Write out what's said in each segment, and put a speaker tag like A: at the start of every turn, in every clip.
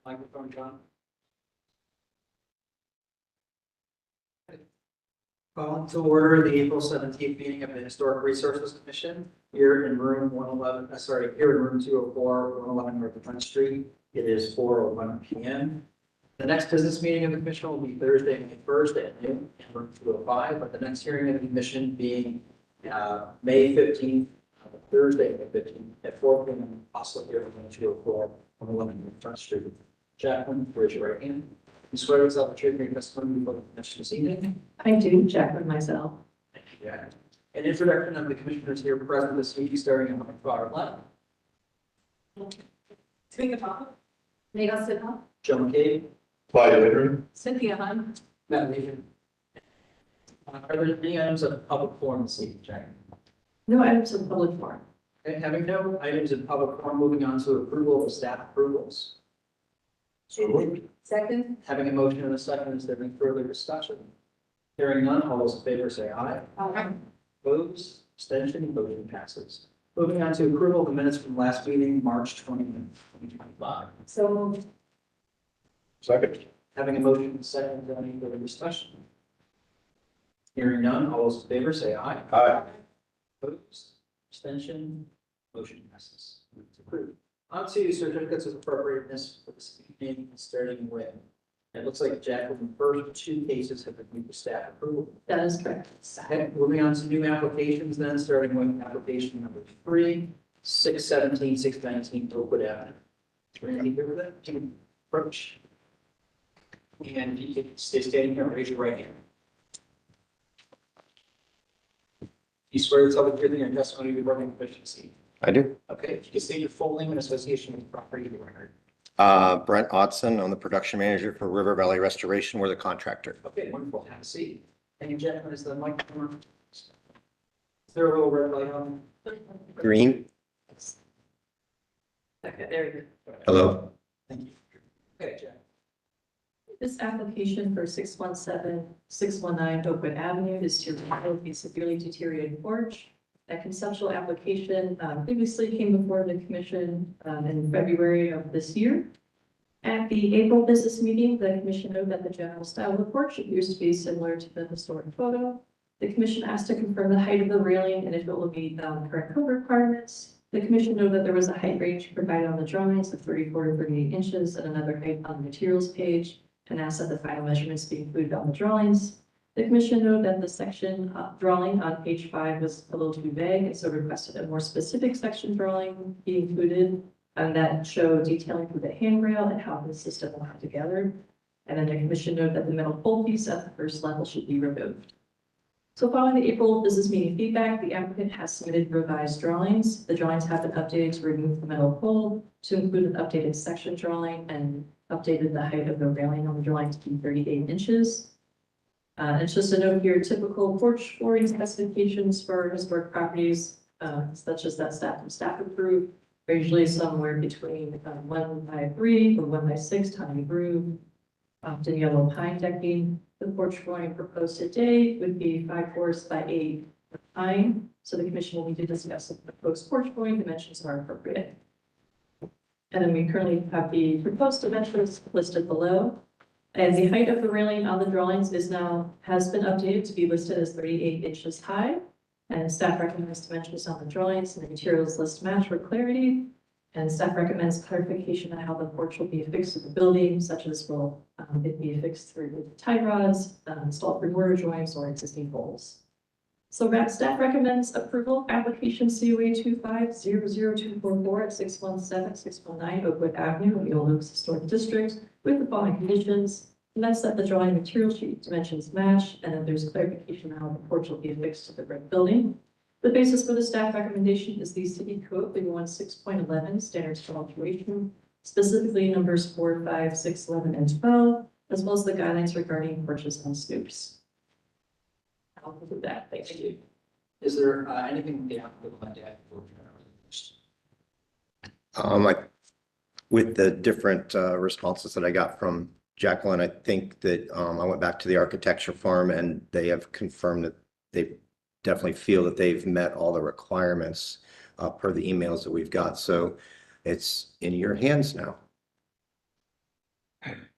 A: Microphone, John. Call to order the April 17th meeting of the Historic Resources Commission here in room 111, here in room 204, 111 North Front Street. It is 4:01 p.m. The next business meeting of the commission will be Thursday, May 1st at noon in room 205, but the next hearing of the commission being May 15th, Thursday, May 15th at 4 p.m. Also here in room 204, 111 North Front Street. Jacqueline, raise your right hand. You swear yourself to truth and testimony before the commission this evening?
B: I do, Jacqueline myself.
A: Thank you, Jack. An introduction of the commissioners here present this week, starting on the far left.
B: Cynthia Hahn. Megan Sidha.
A: Joe McCabe.
C: Claudia Littering.
B: Cynthia Hahn.
A: Matt Leader. Are there any items of public forum this evening, Jack?
B: No items of public forum.
A: Okay, having no items of public forum, moving on to approval of staff approvals.
C: So moved.
B: Second.
A: Having a motion and a second, is there any further discussion? Hearing none, all those in favor say aye.
B: Aye.
A: Opposed, abstention, motion passes. Moving on to approval of the minutes from last meeting, March 20th, 2025.
B: So moved.
C: Second.
A: Having a motion and a second, is there any further discussion? Hearing none, all those in favor say aye.
C: Aye.
A: Opposed, abstention, motion passes. It's approved. On to certificates of appropriateness for this evening, starting with, it looks like Jacqueline, first two cases have been moved to staff approval.
B: That is correct.
A: Okay, moving on to new applications then, starting with application number 3, 617, 619 Oakwood Avenue. Is there anything here with that? You can approach. And you can stay standing here and raise your right hand. You swear to tell the truth in your testimony before the commission this evening?
D: I do.
A: Okay, if you can state your full name and association with the property of the record.
D: Brent Odson, I'm the production manager for River Valley Restoration. We're the contractor.
A: Okay, wonderful. Have a seat. Thank you, gentlemen. Is the microphone? Is there a little red light on?
D: Green,
B: Okay, there you go.
D: hello.
A: Thank you. Okay, Jack.
B: This application for 617, 619 Oakwood Avenue is to remodel a severely deteriorated porch. That conceptual application previously came before the commission in February of this year. At the April business meeting, the commission noted that the general style of the porch appears to be similar to the historic photo. The commission asked to confirm the height of the railing and if it will meet current code requirements. The commission noted that there was a height range provided on the drawings of 34 to 38 inches and another height on the materials page, and asked that the final measurements be included on the drawings. The commission noted that the section drawing on page 5 was a little too vague, and so requested a more specific section drawing be included, and that showed detailing for the handrail and how the system will come together. And then the commission noted that the metal pole piece at the first level should be removed. So following the April business meeting feedback, the applicant has submitted revised drawings. The drawings have been updated to remove the metal pole, to include an updated section drawing, and updated the height of the railing on the drawing to be 38 inches. It's just a note here, typical porch flooring specifications for historic properties, such as that staff approved, are usually somewhere between 1x3 or 1x6 tiny groove. Often yellow pine decking. The porch flooring proposed today would be 5/4 by 8 pine. So the commission will need to discuss if the proposed porch flooring dimensions are appropriate. And then we currently have the proposed dimensions listed below. And the height of the railing on the drawings has been updated to be listed as 38 inches high. And staff recommends dimensions on the drawings and the materials list match for clarity. And staff recommends clarification on how the porch will be affixed to the building, such as will it be affixed through tie rods, installed through mortar joints, or existing poles. So staff recommends approval of application COA 2500244 at 617, 619 Oakwood Avenue in the Old Oaks Historic District with the following conditions. And that's that the drawing material sheet dimensions match, and then there's clarification on how the porch will be affixed to the brick building. The basis for the staff recommendation is the city code 316.11 standards for alteration, specifically numbers 4, 5, 6, 11, and 12, as well as the guidelines regarding porches and stoops. I'll conclude that. Thank you.
A: Is there anything the applicant would like to add?
D: With the different responses that I got from Jacqueline, I think that I went back to the architecture firm and they have confirmed that they definitely feel that they've met all the requirements. per the emails that we've got. So it's in your hands now.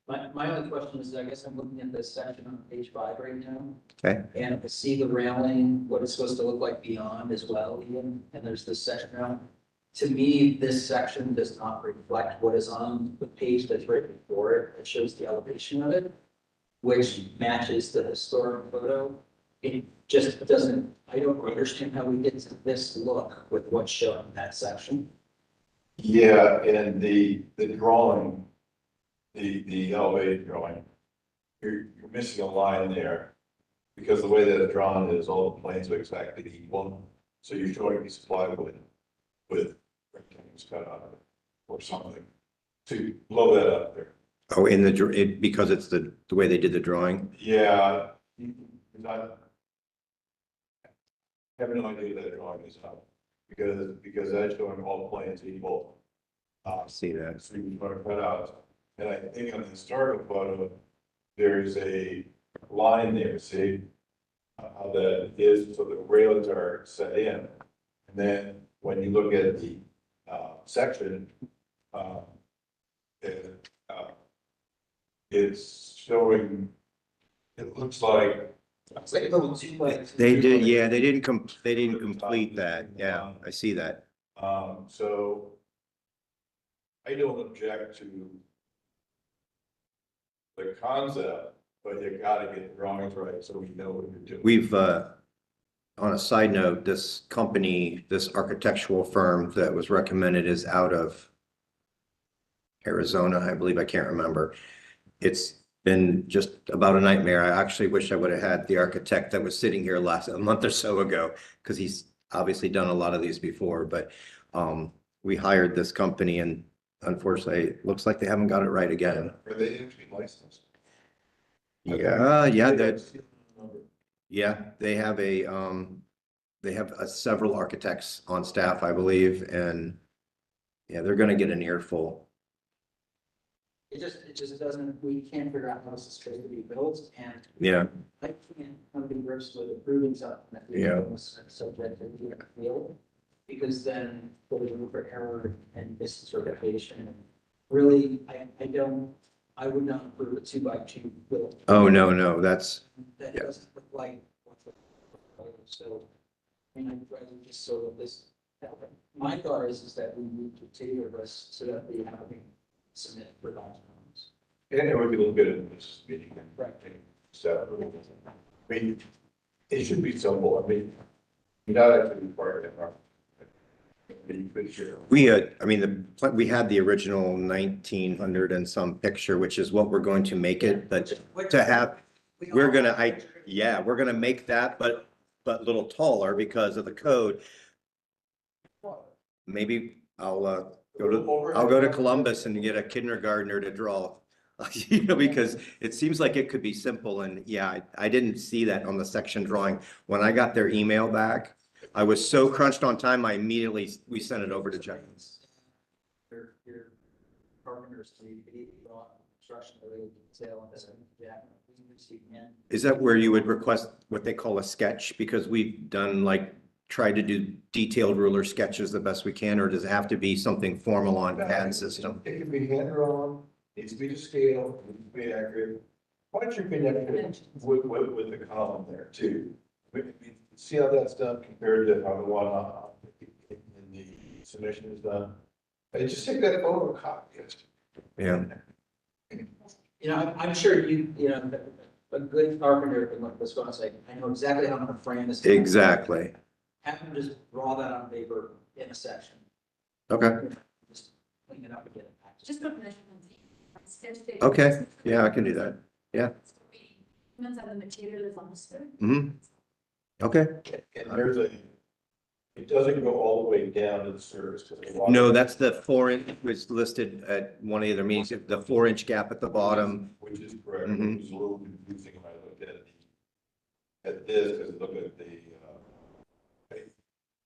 A: My only question is, I guess I'm looking at this section on page 5 right now.
D: Okay.
A: And I see the railing, what it's supposed to look like beyond as well, even, and there's this section around. To me, this section does not reflect what is on the page that's right before it. It shows the elevation of it, which matches the historic photo. It just doesn't, I don't understand how we get to this look with what's shown in that section.
C: Yeah, and the drawing, the elevated drawing, you're missing a line there. Because the way that it's drawn is all the planes are exactly equal. So you're showing a piece of plywood with rectangles cut out of it or something to blow that up there.
D: Oh, in the, because it's the way they did the drawing.
C: Yeah, I have no idea that drawing is up because that's showing all planes equal.
D: I see that.
C: So you want to cut out, and I think on the historical photo, there's a line there, see? How that is, so the railings are set in. And then when you look at the section, it's showing, it looks like.
A: It's like a little two by.
D: They did, yeah, they didn't complete that. Yeah, I see that.
C: So I don't object to the concept, but you gotta get the drawings right so we know what you're doing.
D: We've, on a side note, this company, this architectural firm that was recommended is out of Arizona, I believe. I can't remember. It's been just about a nightmare. I actually wish I would have had the architect that was sitting here a month or so ago, because he's obviously done a lot of these before, but we hired this company and unfortunately, it looks like they haven't got it right again.
C: Are they actually licensed?
D: Yeah, they have several architects on staff, I believe, and yeah, they're gonna get an earful.
A: It just doesn't, we can't figure out how this is supposed to be built, and
D: Yeah,
A: I can't come to grips with approving something that we
D: Yeah.
A: was subject to the appeal. Because then there's room for error and misinterpretation. Really, I would not approve a 2x2 build.
D: oh, no, that's,
A: That
D: yeah.
A: doesn't look like what's the, so, I mean, I'd rather just sort of this, my thought is that we need to tailor this so that we have to submit for documents.
C: And it would be a little bit of this meeting.
A: Right.
C: So, I mean, it should be simple. I mean, you're not actually required to have. You could share.
D: We had, I mean, we had the original 1900 and some picture, which is what we're going to make it, but to have, we're gonna make that, but a little taller because of the code. Maybe I'll go to Columbus and get a kindergartner to draw, you know, because it seems like it could be simple. And yeah, I didn't see that on the section drawing. When I got their email back, I was so crunched on time, we sent it over to Jeff.
A: Your carpenters, construction related detail, and
D: Is that where you would request what they call a sketch? Because we've done tried to do detailed ruler sketches the best we can, or does it have to be something formal on CAD system?
C: It can be hand drawn, needs to be to scale, needs to be accurate. Why don't you connect it with the column there too? See how that's done compared to how the one in the submission is done? And just take that photo and copy it.
D: Yeah.
A: You know, I'm sure a good carpenter can look at this one and say, I know exactly how I'm gonna frame this.
D: Exactly.
A: Have them just draw that on paper in a section.
D: Okay.
A: Just clean it up and get it back.
E: Just put measurements.
D: Okay. Yeah, I can do that. Yeah.
E: Depends on the material is on the square.
D: Mm-hmm. Okay.
C: And it doesn't go all the way down to the surface.
D: No, that's the 4-inch, was listed at one of the other meetings, the 4-inch gap at the bottom.
C: Which is correct.
D: Mhm.
C: It was a little confusing when I looked at this, because look at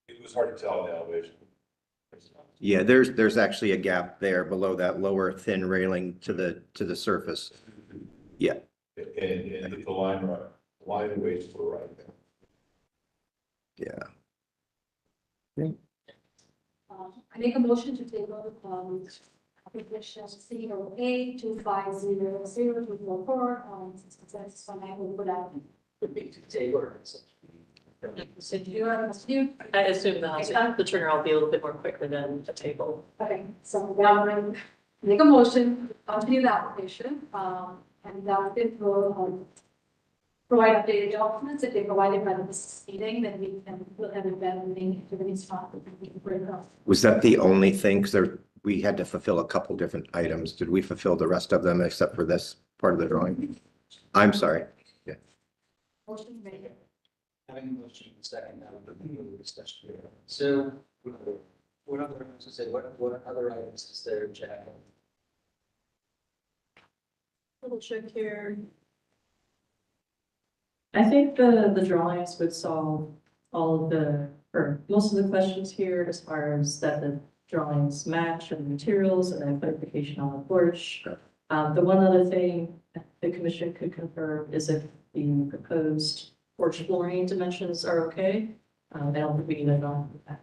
C: it was hard to tell the elevation.
D: Yeah, there's actually a gap there below that lower thin railing to the surface. Yeah.
C: And the line weights were right there.
D: Yeah.
E: I make a motion to table, application CO A 250024, since when I will put out.
A: Would be to table or consent.
B: So do
E: You are, you,
B: I assume the turnaround will be a little bit more quicker than a table.
E: okay, so now I make a motion, to continue the application, and that it will, provide updated documents if they provided by the business meeting, then we can, we'll have it better meeting if it's not, we can bring it up.
D: Was that the only thing? Because there, we had to fulfill a couple different items. Did we fulfill the rest of them except for this part of the drawing? I'm sorry.
E: Motion made.
A: Having a motion in second, now the discussion. So what other, items is it? What other items is there, Jack?
B: Double check here. I think the drawings would solve all of the, or most of the questions here as far as that the drawings match and the materials and then clarification on the porch. The one other thing the commission could confirm is if the proposed porch flooring dimensions are okay. I don't think we need to know that.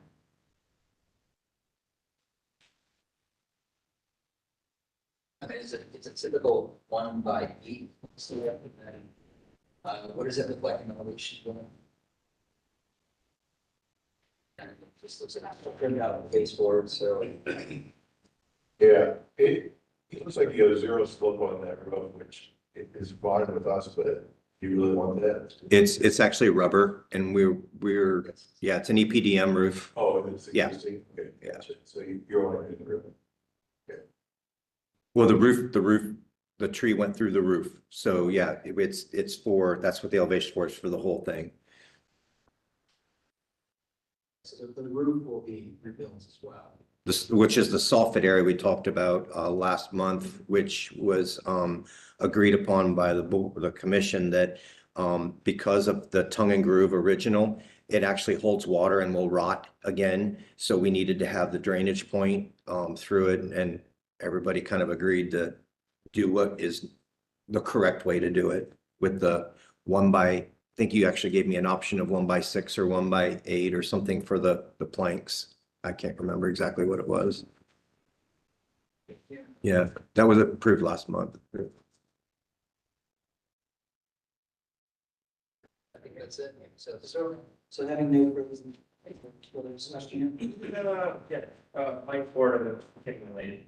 A: It's a typical 1x8. So what does it look like in elevation? And it just looks like trimmed out baseboard, so.
C: Yeah, it looks like you have zero slope on that roof, which is fine with us, but you really want that?
D: It's actually rubber and we're, yeah, it's an EPDM roof.
C: Oh, it's
D: Yeah.
C: existing? Okay,
D: Yeah.
C: gotcha. So you're only in the roof.
D: Well, the tree went through the roof. So yeah, it's for, that's what the elevation for is for the whole thing.
A: So the roof will be rebuilt as well.
D: This, which is the soffit area we talked about last month, which was agreed upon by the commission that because of the tongue and groove original, it actually holds water and will rot again. So we needed to have the drainage point through it, and everybody kind of agreed to do what is the correct way to do it with the 1x, I think you actually gave me an option of 1x6 or 1x8 or something for the planks. I can't remember exactly what it was. Yeah, that was approved last month.
A: I think that's it. So having no further discussion.
F: Mike Ford of particularly.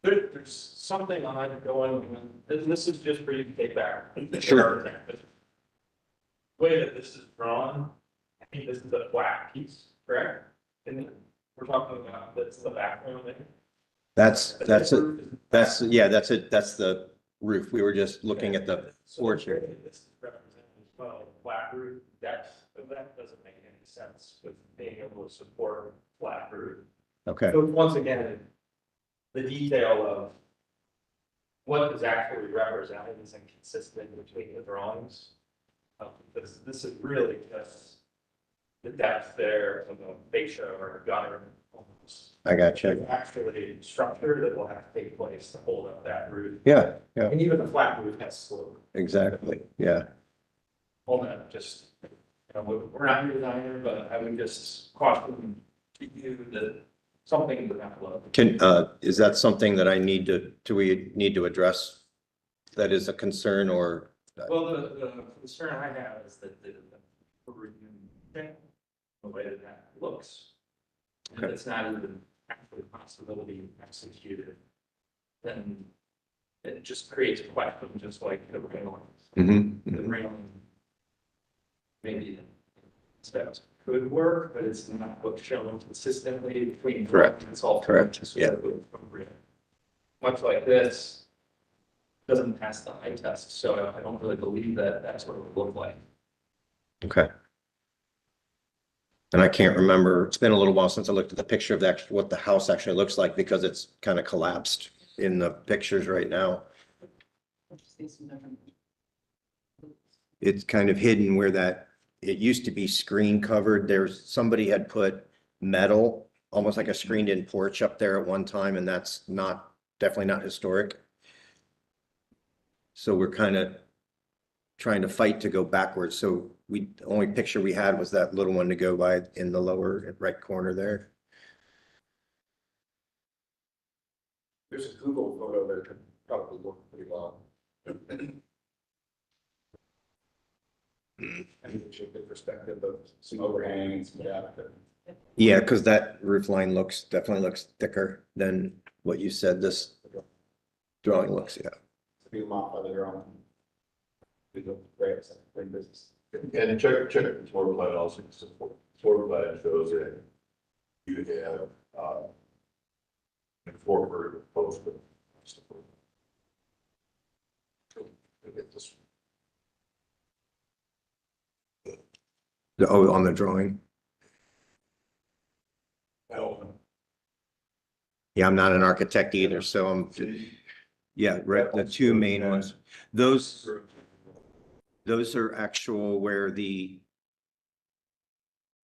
F: There's something odd going on, and this is just for you to take back.
D: Sure.
F: The way that this is drawn, I think this is a flat piece, correct? And we're talking about, that's the background there.
D: That's the roof. We were just looking at the porch here.
F: This is represented as well, flat roof depth, but that doesn't make any sense with being able to support flat roof.
D: Okay,
F: So once again, the detail of what is actually represented is inconsistent between the drawings. This is really just the depth there of a fascia or a gutter. Almost.
D: I got you.
F: There's actually structure that will have to take place to hold up that roof.
D: Yeah, yeah,
F: And even the flat roof has slope.
D: exactly. Yeah.
F: All that, just, you know, we're not your designer, but I would just caution you that something would have to look.
D: Can, is that something that I need to, do we need to address? That is a concern or?
F: Well, the concern I have is that the way that looks. And
D: Okay.
F: it's not even actually a possibility executed. Then it just creates a question, just like the railing.
D: Mhm,
F: The
D: mhm.
F: railing. Maybe steps could work, but it's not what's shown consistently between.
D: Correct.
F: It's all.
D: Correct,
F: just
D: yeah.
F: appropriate. Much like this. Doesn't pass the eye test, so I don't really believe that that's what it would look like.
D: Okay. And I can't remember, it's been a little while since I looked at the picture of that, what the house actually looks like because it's kind of collapsed in the pictures right now. It's kind of hidden where that, it used to be screen covered. Somebody had put metal, almost like a screened in porch up there at one time, and that's not, definitely not historic. So we're kind of trying to fight to go backwards. So the only picture we had was that little one to go by in the lower right corner there.
G: There's a Google photo that could probably look pretty well. I think it's a good perspective of some overhang and some depth.
D: Yeah, because that roof line definitely looks thicker than what you said this drawing looks, yeah.
G: To be mocked by the drone. We look great, it's a great business.
C: And check the floor plan also, the floor plan shows that you have, incorporated post.
D: Oh, on the drawing. Yeah, I'm not an architect either, so yeah, right, the two main ones. Those are actual where the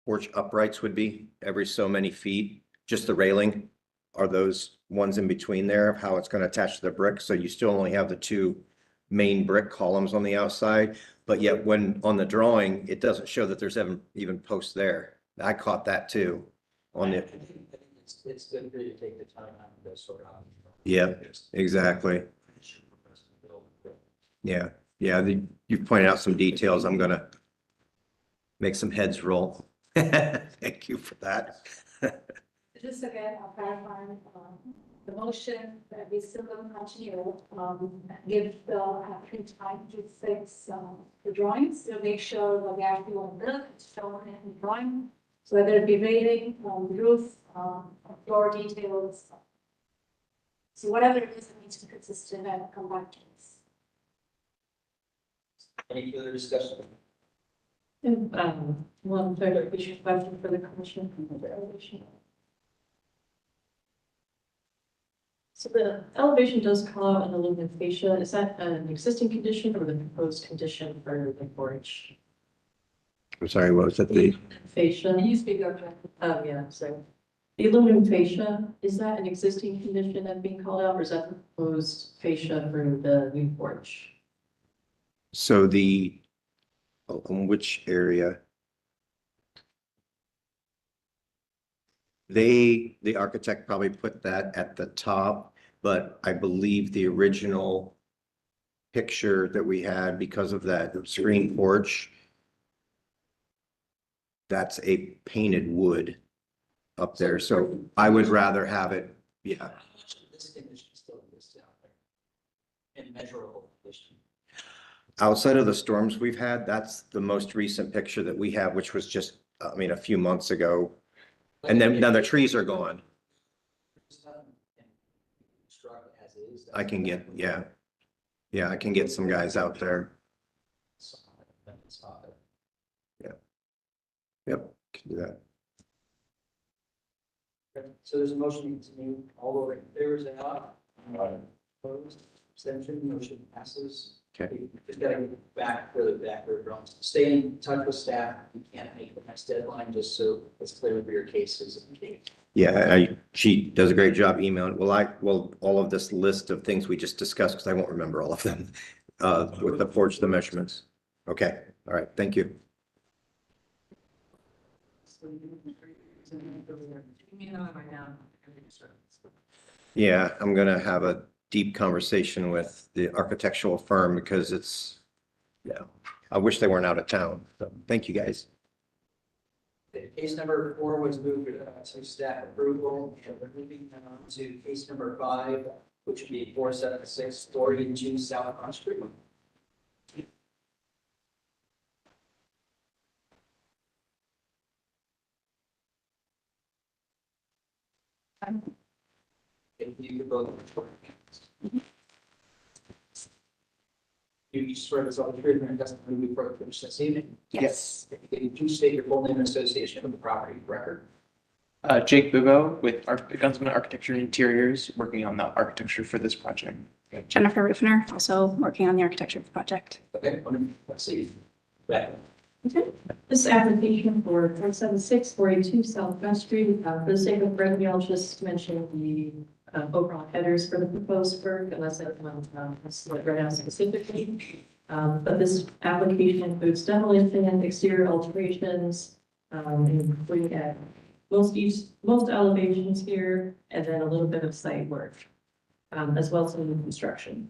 D: porch uprights would be every so many feet, just the railing are those ones in between there of how it's going to attach to the brick. So you still only have the two main brick columns on the outside, but yet when on the drawing, it doesn't show that there's even posts there. I caught that too on the,
A: It's good for you to take the time out to sort out.
D: yeah, exactly. Yeah, yeah, you pointed out some details. I'm gonna make some heads roll. Thank you for that.
E: Just again, I'll clarify, the motion that we still going to continue, give the applicant time to fix, the drawings, to make sure that we actually want to build, it's shown in the drawing. So whether it be rating, roof, floor details. So whatever it is, it needs to be consistent and come back to us.
A: Any further discussion?
B: And, one clarification question for the commission. So the elevation does call out an aluminum fascia. Is that an existing condition or the proposed condition for the porch?
D: I'm sorry, what was that? The
B: Fascia.
E: Can you speak up, Jack?
B: Oh, yeah, so the aluminum fascia, is that an existing condition that's being called out, or is that the proposed fascia for the new porch?
D: So on which area? The architect probably put that at the top, but I believe the original picture that we had because of that screen porch, that's a painted wood up there. So I would rather have it, yeah.
A: How much of this condition still exists out there? In measurable condition.
D: Outside of the storms we've had, that's the most recent picture that we have, which was just, I mean, a few months ago. And then now the trees are gone.
A: Construct as is.
D: I can get, yeah. Yeah, I can get some guys out there. Yep, can do that.
A: Okay, so there's a motion to move all over in favor, say aye.
C: Aye.
A: Opposed, abstention, motion passes.
D: Okay.
A: We just gotta get back further back for drawings. Stay in touch with staff. You can't make the next deadline, just so it's clear for your cases.
D: Yeah, she does a great job emailing. Well, all of this list of things we just discussed, because I won't remember all of them, with the porch, the measurements. Okay, all right, thank you. Yeah, I'm gonna have a deep conversation with the architectural firm because it's, yeah, I wish they weren't out of town. So thank you, guys.
A: Case number 4 was moved to staff approval, and we're moving on to case number 5, which would be 476 42 South Front Street. If you could both. You each swear this all the truth and testimony before the commission this evening.
E: Yes.
A: Can you please state your full name and association with the property record?
H: Jake Bugo with Gunsman Architecture and Interiors, working on the architecture for this project.
I: Jennifer Rufner, also working on the architecture project.
A: Okay, let's see. Back.
B: This application for 476 482 South Front Street, for the sake of brevity, I'll just mention the overall headers for the proposed work, unless anyone wants to let right out specifically. But this application includes demolition and exterior alterations, including at most elevations here, and then a little bit of site work, as well as some new construction.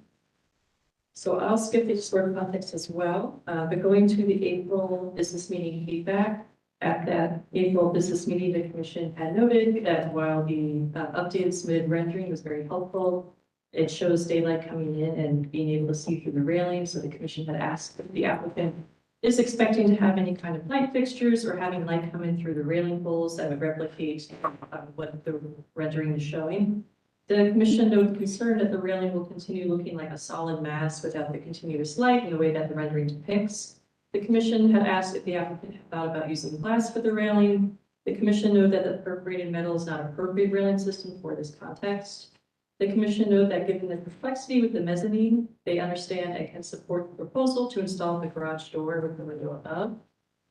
B: So I'll skip the historic context as well, but going to the April business meeting feedback. At that April business meeting, the commission had noted that while the updated submitted rendering was very helpful, it shows daylight coming in and being able to see through the railing. So the commission had asked if the applicant is expecting to have any kind of light fixtures or having light come in through the railing poles that would replicate what the rendering is showing. The commission noted concern that the railing will continue looking like a solid mass without the continuous light in the way that the rendering depicts. The commission had asked if the applicant had thought about using glass for the railing. The commission noted that the perforated metal is not an appropriate railing system for this context. The commission noted that given the complexity with the mezzanine, they understand and can support the proposal to install the garage door with the window above.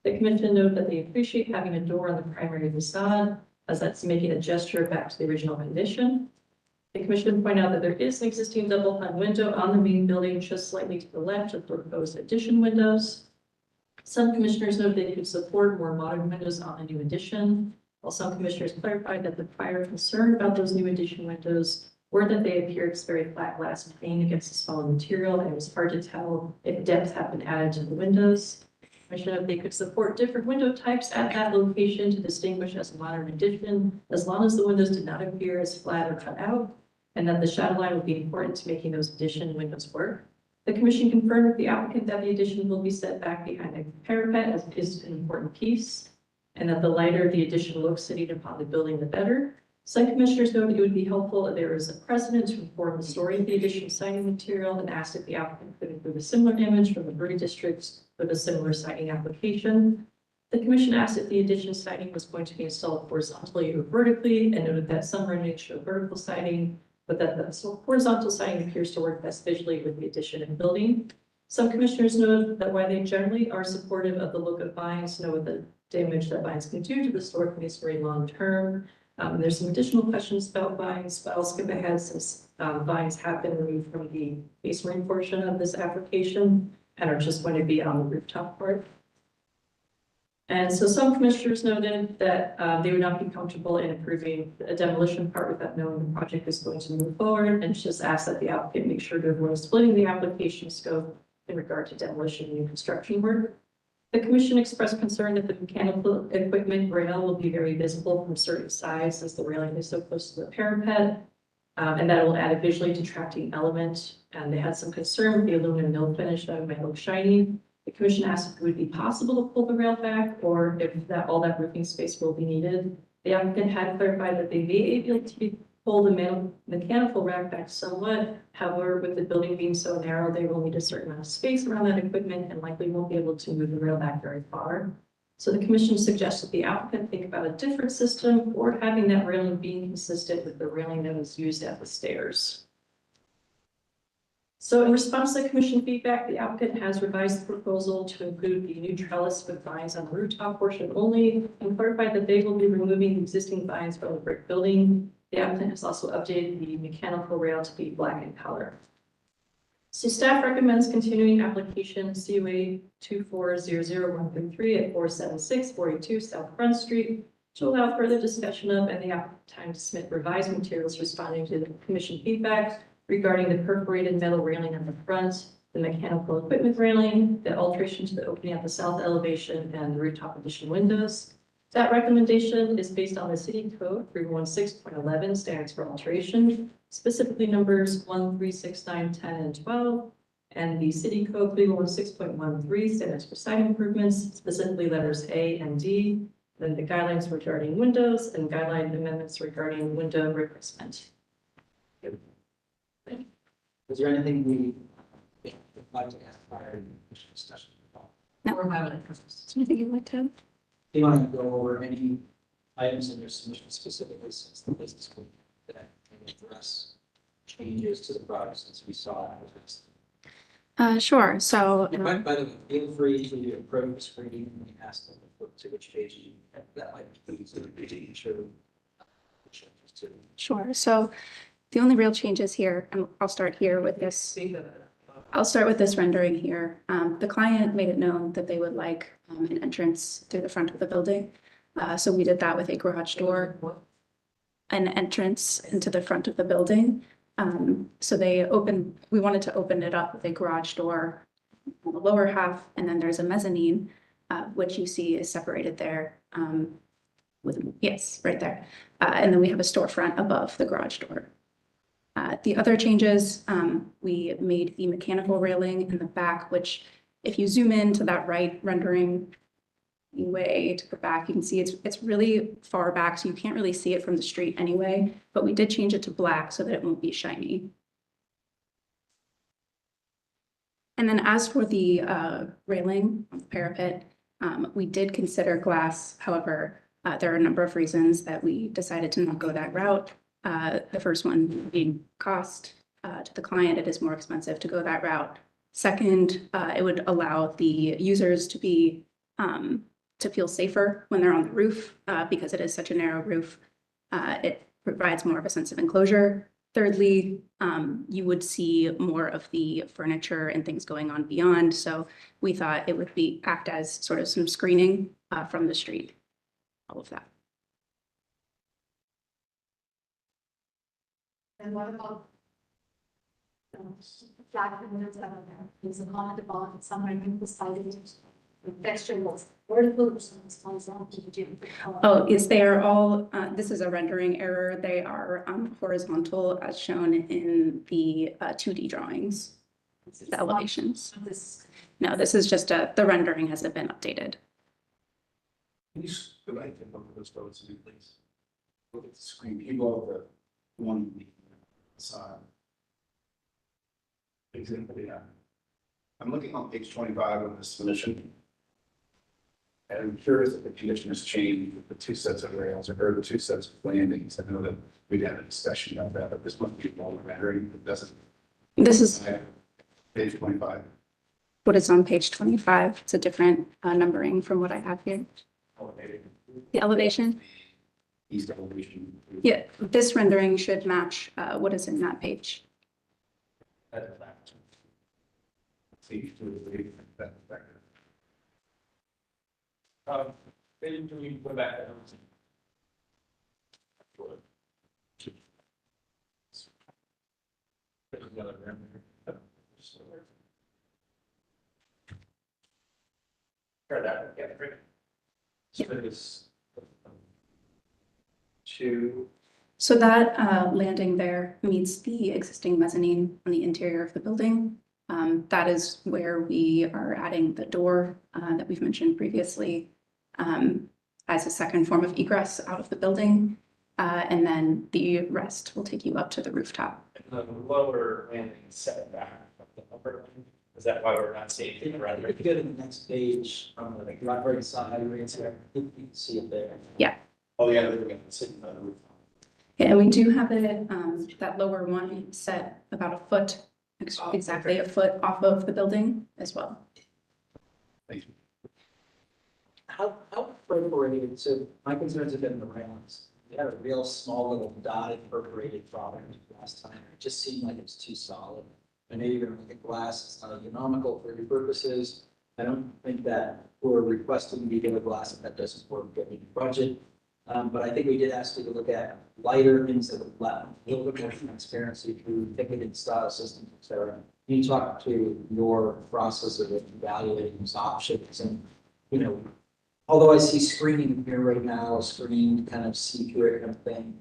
B: The commission noted that they appreciate having a door on the primary facade, as that's making a gesture back to the original condition. The commission pointed out that there is an existing double hung window on the main building, just slightly to the left of the proposed addition windows. Some commissioners noted they could support more modern windows on the new addition, while some commissioners clarified that the prior concern about those new addition windows were that they appeared as very flat glass pane against the solid material, and it was hard to tell if depth had been added to the windows. The commission noted they could support different window types at that location to distinguish as a modern addition, as long as the windows did not appear as flat or cut out, and that the shadow line would be important to making those addition windows work. The commission confirmed with the applicant that the addition will be set back behind the parapet, as it is an important piece, and that the lighter the addition looks sitting upon the building, the better. Some commissioners noted it would be helpful if there is a precedent to inform the story of the addition siding material, and asked if the applicant could include a similar image from the Brewery District with a similar siding application. The commission asked if the addition siding was going to be installed horizontally or vertically, and noted that some renderings show vertical siding, but that the horizontal siding appears to work best visually with the addition and building. Some commissioners noted that while they generally are supportive of the look of vines, know the damage that vines can do to the historic masonry long term. There's some additional questions about vines, but I'll skip ahead since vines have been removed from the masonry portion of this application and are just going to be on the rooftop part. And so some commissioners noted that they would not be comfortable in approving a demolition part without knowing the project is going to move forward, and just asked that the applicant make sure to avoid splitting the application scope in regard to demolition and new construction work. The commission expressed concern that the mechanical equipment rail will be very visible from certain sides since the railing is so close to the parapet, and that will add a visually detracting element. And they had some concern with the aluminum mill finish that might look shiny. The commission asked if it would be possible to pull the rail back or if all that roofing space will be needed. The applicant had clarified that they may be able to pull the mechanical rack back somewhat. However, with the building being so narrow, they will need a certain amount of space around that equipment and likely won't be able to move the rail back very far. So the commission suggested the applicant think about a different system or having that railing being consistent with the railing that was used at the stairs. So in response to the commission feedback, the applicant has revised the proposal to include the new trellis with vines on the rooftop portion only, and clarified that they will be removing existing vines from the brick building. The applicant has also updated the mechanical rail to be black in color. So staff recommends continuing application COA 2400133 at 476-482 South Front Street to allow further discussion of and the applicant time to submit revised materials responding to the commission feedback regarding the perforated metal railing at the front, the mechanical equipment railing, the alteration to the opening at the south elevation, and the rooftop addition windows. That recommendation is based on the city code 316.11 standards for alteration, specifically numbers 1, 3, 6, 9, 10, and 12, and the city code 316.13 standards for site improvements, specifically letters A and D, then the guidelines regarding windows and guideline amendments regarding window replacement.
A: Is there anything we would like to ask prior to the commission discussion?
I: No.
B: Or have it.
I: Anything you'd like to?
A: Do you want to go over any items in your submission specifically since the business will address changes to the product since we saw it?
I: Sure. So,
A: By the way, feel free to approach the screen and ask them to which page you that might be easy to show.
I: sure. So the only real changes here, and I'll start here with this.
B: See that
I: I'll start with this rendering here. The client made it known that they would like an entrance through the front of the building. So we did that with a garage door, an entrance into the front of the building. So we wanted to open it up with a garage door on the lower half, and then there's a mezzanine, which you see is separated there. Yes, right there. And then we have a storefront above the garage door. The other changes, we made the mechanical railing in the back, which if you zoom in to that right rendering way to the back, you can see it's really far back, so you can't really see it from the street anyway, but we did change it to black so that it won't be shiny. And then as for the railing on the parapet, we did consider glass. However, there are a number of reasons that we decided to not go that route. The first one being cost to the client. It is more expensive to go that route. Second, it would allow the users to be to feel safer when they're on the roof because it is such a narrow roof. It provides more of a sense of enclosure. Thirdly, you would see more of the furniture and things going on beyond. So we thought it would act as sort of some screening from the street. All of that.
E: And what about flat windows that are there? There's a comment about somewhere in the side of the texture was vertical or something.
I: Oh, they are all, this is a rendering error. They are horizontal as shown in the 2D drawings, the elevations. No, this is just the rendering hasn't been updated.
G: Can you go back and look at those photos, please? Look at the screen, people of the one on the side. Example, yeah. I'm looking on page 25 of the submission. And I'm curious if the condition has changed with the two sets of rails or the two sets of landings. I know that we'd had a discussion about that, but this must be all rendering. It doesn't.
I: This is
G: Page 25.
I: what is on page 25. It's a different numbering from what I have here. The elevation.
G: East elevation.
I: Yeah, this rendering should match what is in that page.
G: Page 2 that.
F: Maybe can we go back? Try that, yeah, great. So there's two.
I: So that landing there meets the existing mezzanine on the interior of the building. That is where we are adding the door that we've mentioned previously as a second form of egress out of the building. And then the rest will take you up to the rooftop.
F: The lower landing set back from the upper landing. Is that why we're not seeing it rather?
A: If you go to the next page, on the right side, right there, you can see it there.
G: Oh, yeah, they're going to sit on the roof.
I: Yeah, and we do have it, that lower one set about a foot, exactly a foot off of the building as well.
G: Thank you.
A: How perforated, so my concerns have been the railings. We had a real small little dotted perforated product last time. It just seemed like it was too solid. I know you're gonna make a glass, it's not economical for your purposes. I don't think that we're requesting you get a glass if that doesn't work in your budget. But I think we did ask you to look at lighter instead of flat, a little bit more transparency through ticketed style systems, et cetera. Can you talk to your process of evaluating these options and, you know, although I see screening here right now, screen kind of see-through kind of thing.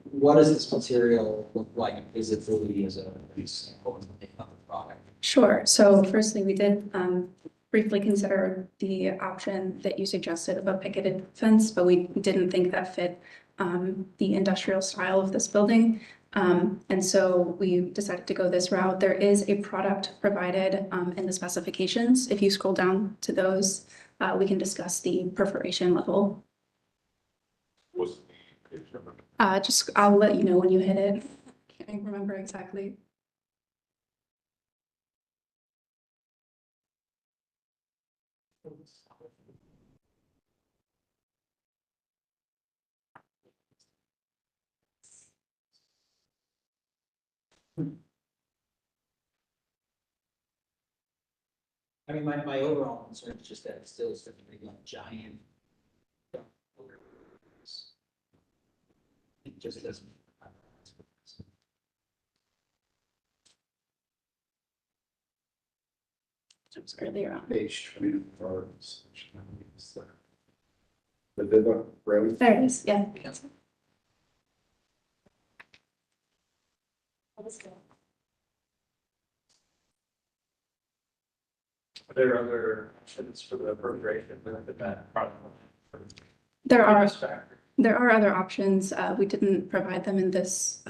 A: What does this material look like visibly as a sample of the product?
I: Sure. So firstly, we did briefly consider the option that you suggested of a picketed fence, but we didn't think that fit the industrial style of this building. And so we decided to go this route. There is a product provided in the specifications. If you scroll down to those, we can discuss the perforation level. I'll let you know when you hit it. Can't remember exactly.
A: I mean, my overall concern is just that it's still such a big, like, giant. It just doesn't.
I: It was earlier on.
G: Page 24. The Viva railing.
I: There it is, yeah.
F: Are there other options for the appropriation benefit that product?
I: There are.
F: Factor?
I: There are other options. We didn't provide them in this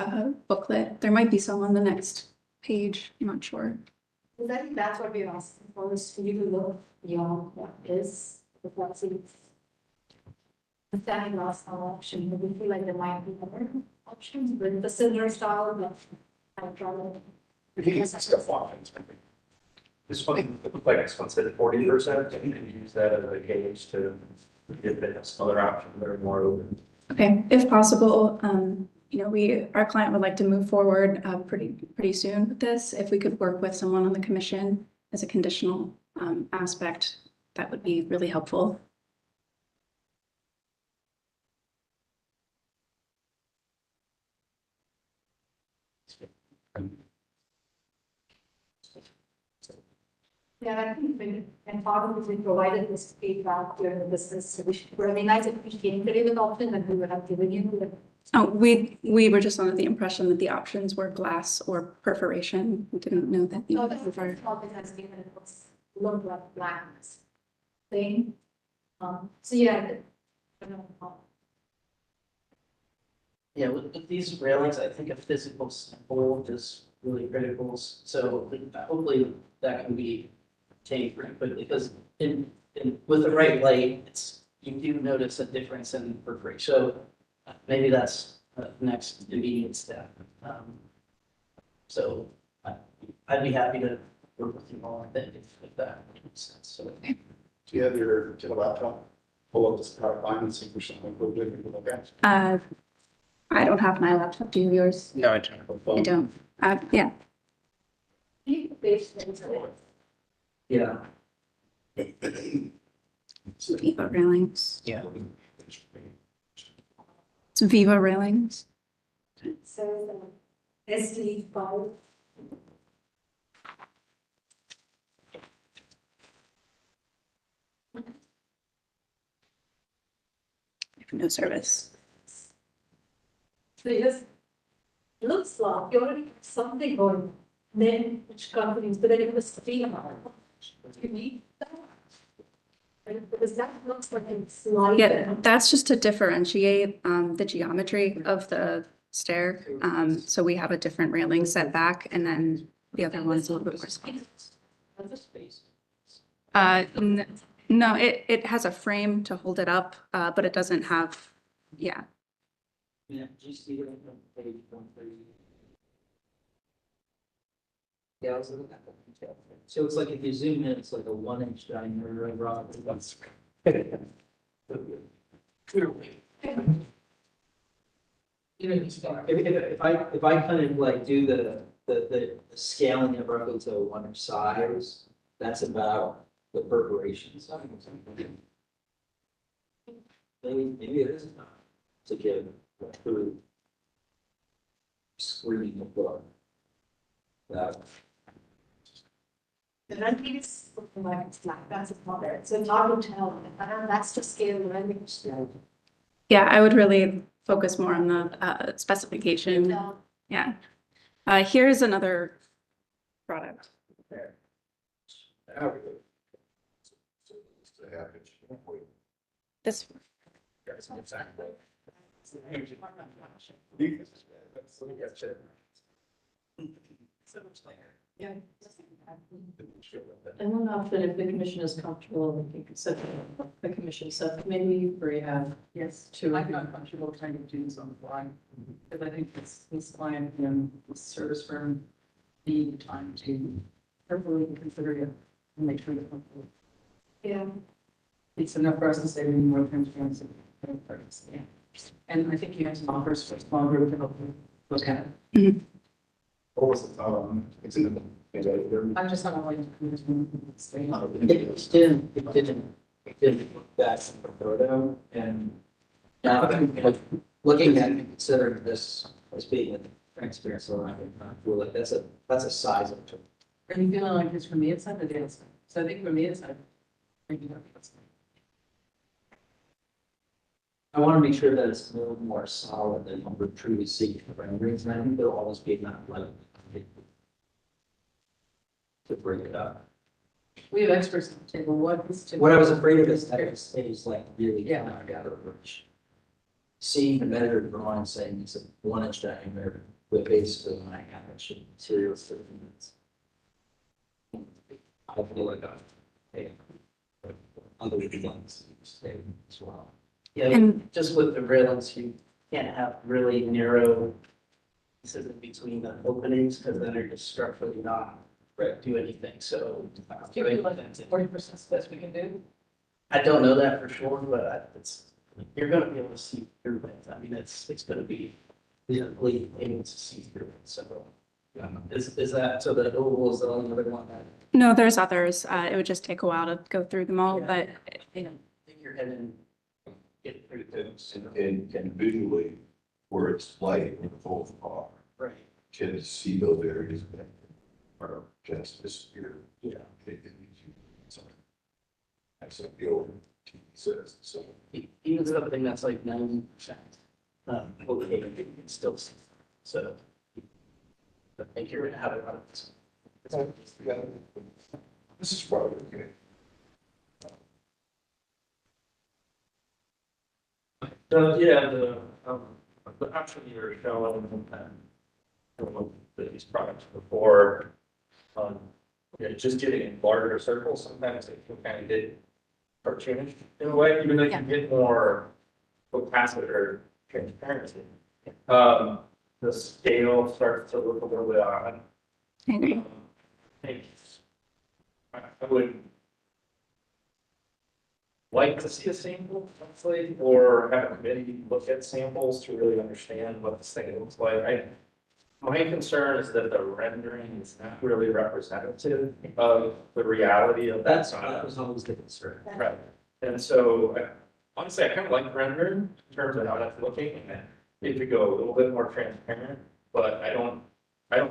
I: booklet. There might be some on the next page. I'm not sure.
E: Because I think that's what we're asking for, is for you to look beyond what is the policy. Understanding lost our option, but we feel like there might be other options, but the similar style, but I'm trying
G: If you can stuff options.
F: This one, it looked like this one said 40%, and you use that as a gauge to if it has other options that are more open.
I: Okay, if possible, our client would like to move forward pretty soon with this. If we could work with someone on the commission as a conditional aspect, that would be really helpful.
E: Yeah, I think we, and part of it, we provided this feedback during the business, so we should, really nice if we came today with option, and we would have given you the.
I: Oh, we were just under the impression that the options were glass or perforation. We didn't know that.
E: No, that's the first topic has given it looks, look like blackness. Thing. So yeah.
A: Yeah, with these railings, I think a physical sample is really critical, so hopefully that can be obtained pretty quickly, because with the right light, you do notice a difference in perforation, so maybe that's the next immediate step. So I'd be happy to work with you all on that if that makes sense, so.
G: Do you have your laptop? Pull up this PowerPoint and see if there's something we'll do to look at.
I: I don't have my laptop. Do you have yours?
H: No, I don't.
I: I don't. Yeah.
A: Yeah.
I: Viva railings.
H: Yeah.
I: It's Viva railings.
E: So, SD5.
I: No service.
E: So yes, looks like you already have something going, then which companies, but then it was free amount. You need that. And because that looks like it's like.
I: Yeah, that's just to differentiate the geometry of the stair. So we have a different railing setback, and then the other one's a little bit worse. No, it has a frame to hold it up, but it doesn't have, yeah.
A: Yeah, just see it on page 130. Yeah, I was looking at the detail. So it's like if you zoom in, it's like a 1-inch diameter of rock. That's clearly. If I kind of like do the scaling of roughly to a 1-inch size, that's about the perforation size. Maybe it is enough to give a true screen of book. That.
E: And I think it's looking like it's black, that's a color, so it's hard to tell, and that's the scale of image.
I: Yeah, I would really focus more on the specification. Yeah. Here's another product.
A: There.
I: This,
E: Yeah.
B: And one option, if the commission is comfortable, you could set the commission subcommittee where you have, yes, two.
J: I'm not comfortable trying to do this on the fly, because I think this client and this service firm need time to carefully consider it and make sure they're comfortable.
E: Yeah.
J: It's enough for us to say we need more transparency. Yeah. And I think you have some offers for a small group to help you look at it.
G: What was the thought on, it's in the
J: I'm just not like.
A: It didn't look that in the photo, and now, like, looking at and considering this as being a transparent, so I feel like that's a size of it.
J: Are you feeling like it's from the inside or the outside? So I think from the inside. Maybe not the outside.
A: I want to make sure that it's a little more solid than what we're truly seeing for renderings, and I think there'll always be enough like to break it up.
J: We have experts at the table. What is?
A: What I was afraid of is that it stays like really kind of out of reach. Seeing the better drawing saying it's a 1 inch diameter with basically 9.5 inch materials to the units. I feel like other ones stay as well.
K: Yeah,
I: And-
K: just with the railings, you can't have really narrow pieces in between the openings, because then they're just structurally not do anything, so.
J: Do we like 40% space we can do?
K: I don't know that for sure, but it's, you're gonna be able to see through it. I mean, it's gonna be visibly able to see through it, so. Is that, so the oval is the only other one that,
I: No, there's others. It would just take a while to go through them all, but
K: think you're heading, get through those,
C: And visually, where it's light in the full car,
K: right?
C: kids see those areas that are just disappear.
K: Yeah.
C: That's what the old TV says, so.
K: Even something that's like 90%, okay, you can still see, so. I think you're gonna have a lot of this.
C: This is probably okay.
F: The option you're showing, these products before, just getting larger circles, sometimes it can kind of get cartoonish in a way, even though you can get more opacity or transparency. The scale starts to look a little bit odd.
I: I agree.
F: I think I would like to see a sample, hopefully, or have a committee look at samples to really understand what this thing looks like. My concern is that the rendering is not really representative of the reality of that.
A: That was always the concern.
F: Right, and so honestly, I kind of like rendering in terms of how that's looking, and it could go a little bit more transparent, but I don't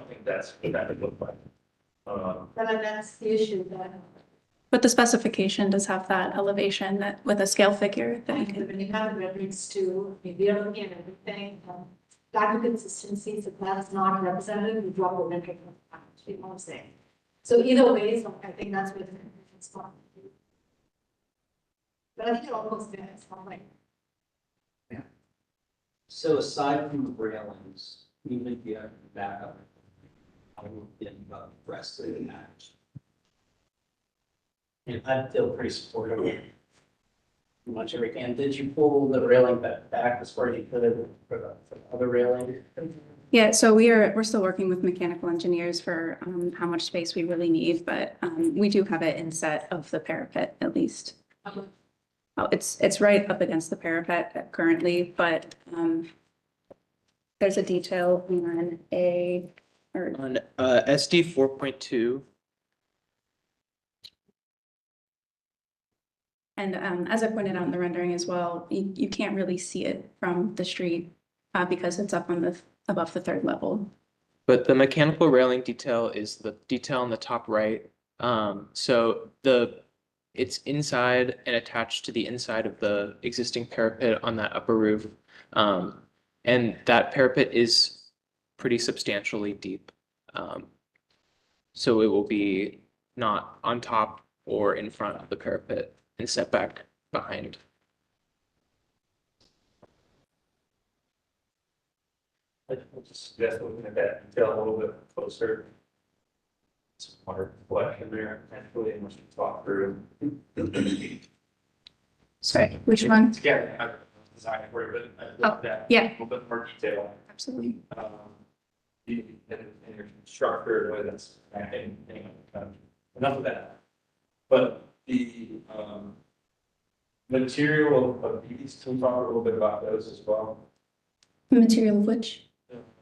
F: think that's what that would look like.
E: But that's the issue that,
I: But the specification does have that elevation that with a scale figure that you can.
E: when you have the reference to, we are looking at everything, lack of consistency, so that's not representative, we drop a metric, you know what I'm saying? So either way, so I think that's where the confusion's from. But I think it almost there, it's not like.
A: So aside from the railings, even if you have backup, I will get about the rest of the match.
K: And I feel pretty supportive of pretty much every, and did you pull the railing back as far as you could for the other railing?
I: Yeah, so we're still working with mechanical engineers for how much space we really need, but we do have it inset of the parapet at least. Oh, it's right up against the parapet currently, but there's a detail on
H: On SD 4.2,
I: and as I pointed out in the rendering as well, you can't really see it from the street because it's up on above the third level.
H: but the mechanical railing detail is the detail on the top right. So it's inside and attached to the inside of the existing parapet on that upper roof. And that parapet is pretty substantially deep. So it will be not on top or in front of the parapet and set back behind.
F: I would just suggest looking at that detail a little bit closer. Some water collection there, actually, and we should talk through.
I: Sorry, which one?
F: Again, I designed it for it, but I looked at
I: yeah.
F: a little bit more detail.
I: Absolutely.
F: In your structure, the way that's acting, anyway, enough of that. But the material of these, can we talk a little bit about those as well?
I: The material of which?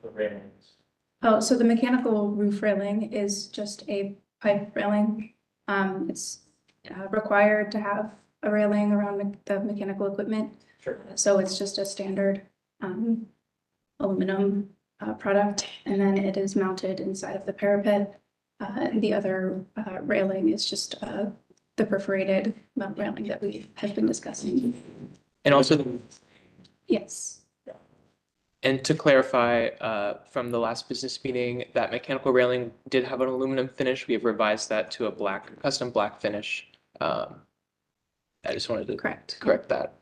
F: The railings.
I: Oh, so the mechanical roof railing is just a pipe railing. It's required to have a railing around the mechanical equipment.
K: Sure.
I: So it's just a standard aluminum product, and then it is mounted inside of the parapet. And the other railing is just the perforated mount railing that we have been discussing.
H: And also,
I: Yes.
H: and to clarify, from the last business meeting, that mechanical railing did have an aluminum finish. We have revised that to a black, custom black finish. I just wanted to
I: Correct.
H: correct that.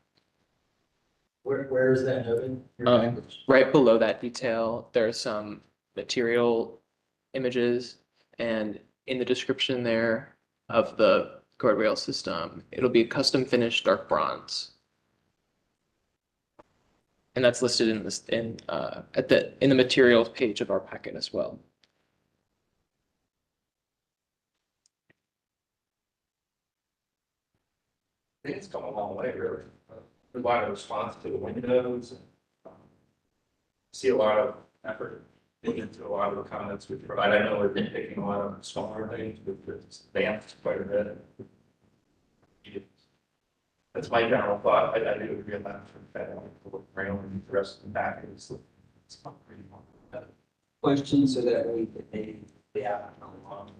K: Where is that noted? Your
H: Um,
K: package?
H: Right below that detail, there are some material images, and in the description there of the guardrail system, it'll be custom finished dark bronze. And that's listed in this in the materials page of our packet as well.
F: I think it's come a long way, really. A lot of response to the windows. See a lot of effort into a lot of the comments we provide. I know we're nitpicking a lot of smaller things, but it's advanced quite a bit. That's my general thought. I do agree on that for the railing and the rest of the back is it's not pretty long.
K: Questions so that we can maybe the applicant along.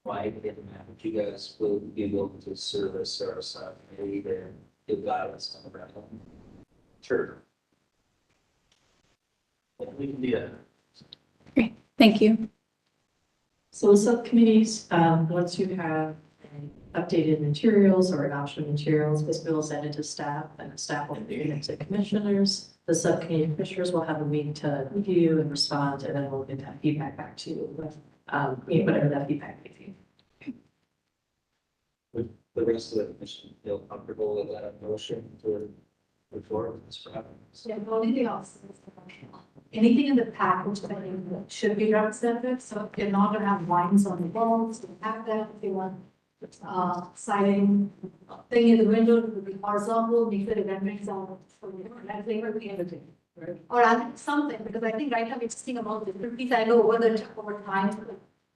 K: Why get them out, you guys will be able to service our subcommittee to give guidance on the rental.
F: Sure.
K: Yeah, we can do that.
I: Great. Thank you.
B: So the subcommittees, once you have updated materials or adoption of materials, this will send it to staff, and the staff will bring it to commissioners. The subcommittee commissioners will have a week to review and respond, and then we'll get that feedback back to you with, whatever that feedback may be.
K: Would the rest of the commission feel comfortable with that motion to move forward with this project?
E: Yeah, the only thing else is anything in the package that you should be represented, so if you're not gonna have lines on the walls, you have that, if you want siding, thing in the window to be horizontal, make the renderings out for you, and I think we'll be able to. Right. Or add something, because I think right now we're seeing about the difficulties, I know over time,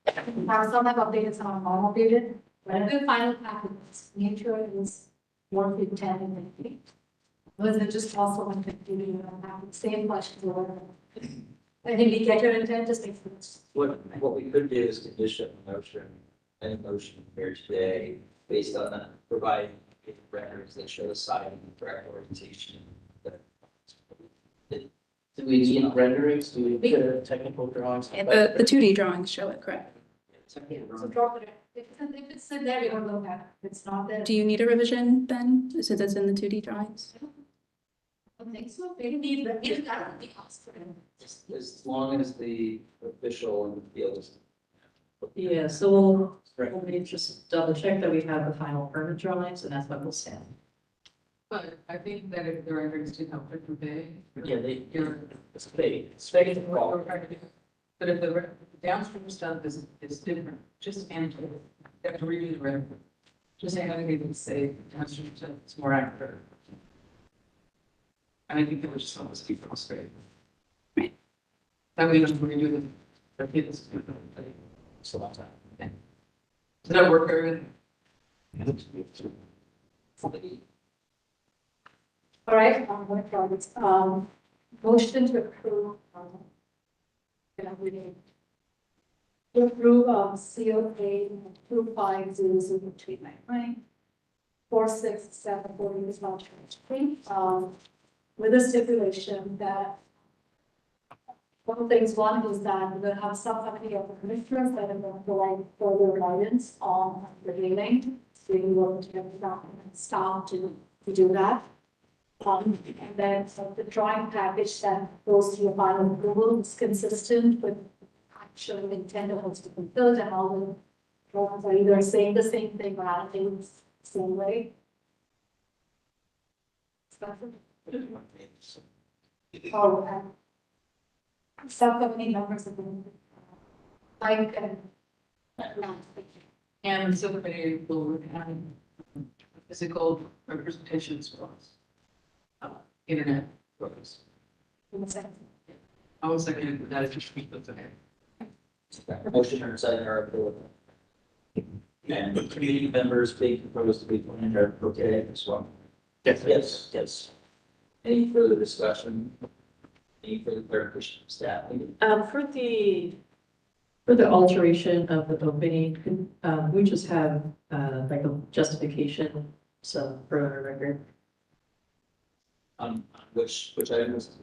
E: some have updated, some have not updated, but a good final package, nature is more than 10 and 50. Was it just also when you have the same questions or whatever? I think we get your intent, just make sense.
K: What we could do is condition the motion, any motion here today, based on that, providing records that show the siding and correct orientation. Do we need renderings? Do we need technical drawings?
I: And the 2D drawings show it, correct?
E: So drop it. If it's in there, we don't look at it. If it's not there.
I: Do you need a revision then, since it's in the 2D drawings?
E: I think so. Maybe need the asked for it.
K: As long as the official in the field is.
B: Yeah, so we'll need to just double check that we have the final permit drawings, and that's what we'll send.
J: But I think that if the renderings do help to convey.
K: Yeah,
J: It's
K: fake.
J: But if the downstream stuff is different, just annotate it. You have to redo the render. Just having people say downstream stuff is more accurate. And I think that would just help us keep it straight.
I: Right.
J: That way, when we do the kids. It's a long time. Okay. Does that work, everyone?
E: All right, what projects, motion to approve, to approve, COA 2500399. 46740 is not changed. With the stipulation that one things, one is that we'll have subcommittee of the commissioners that are going to provide further guidance on the railing. So we will get staff to do that. And then so the drawing package that goes to your final approval is consistent with actual intent of what's to be built, and all the drawings are either saying the same thing or adding the same way. Oh, and subcommittee members have been like
J: And the subcommittee will look at physical representation as well as internet photos. I was second that if you speak, that's okay.
A: Motion or second or approval. And the community members being proposed to be planned are okay as well. Yes. Any further discussion? Any further clarification of staff?
B: For the alteration of the opening, we just have, like a justification, so for our record.
A: Which items?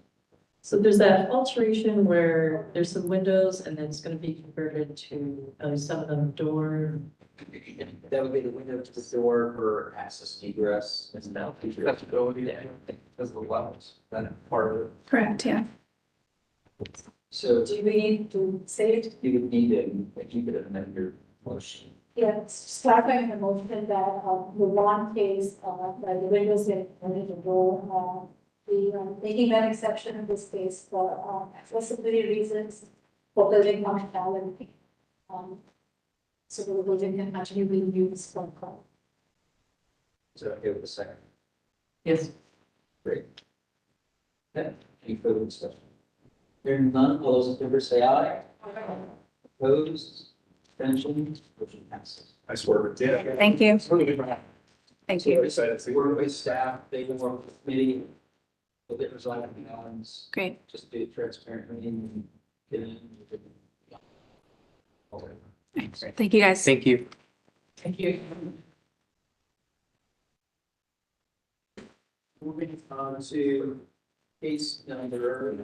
B: So there's that alteration where there's some windows and then it's gonna be converted to, at least some of them door.
A: That would be the window to the door for access egress. It's now
F: Accessibility, yeah, because of the levels, that part of it.
I: Correct, yeah.
A: So
E: Do we need to say it?
A: you would need to, if you could amend your motion.
E: Yeah, it's clarifying the motion that, the one case, that the windows in the door, making that exception in this case for, accessibility reasons, for building functionality. So the building can actually be used for.
A: Is that okay with the second?
B: Yes.
A: Great. Okay, any further discussion? Hearing none, all those in favor say aye. Opposed, abstentions, motion passes.
G: I swear. Yeah.
I: Thank you.
G: Thank
I: Thank you.
G: Excited to see.
A: Work with staff, they can work with committee. We'll get resolved in islands,
I: Great.
A: just be transparently and get in.
I: Thank you, guys.
H: Thank you.
B: Thank you.
A: Moving on to case number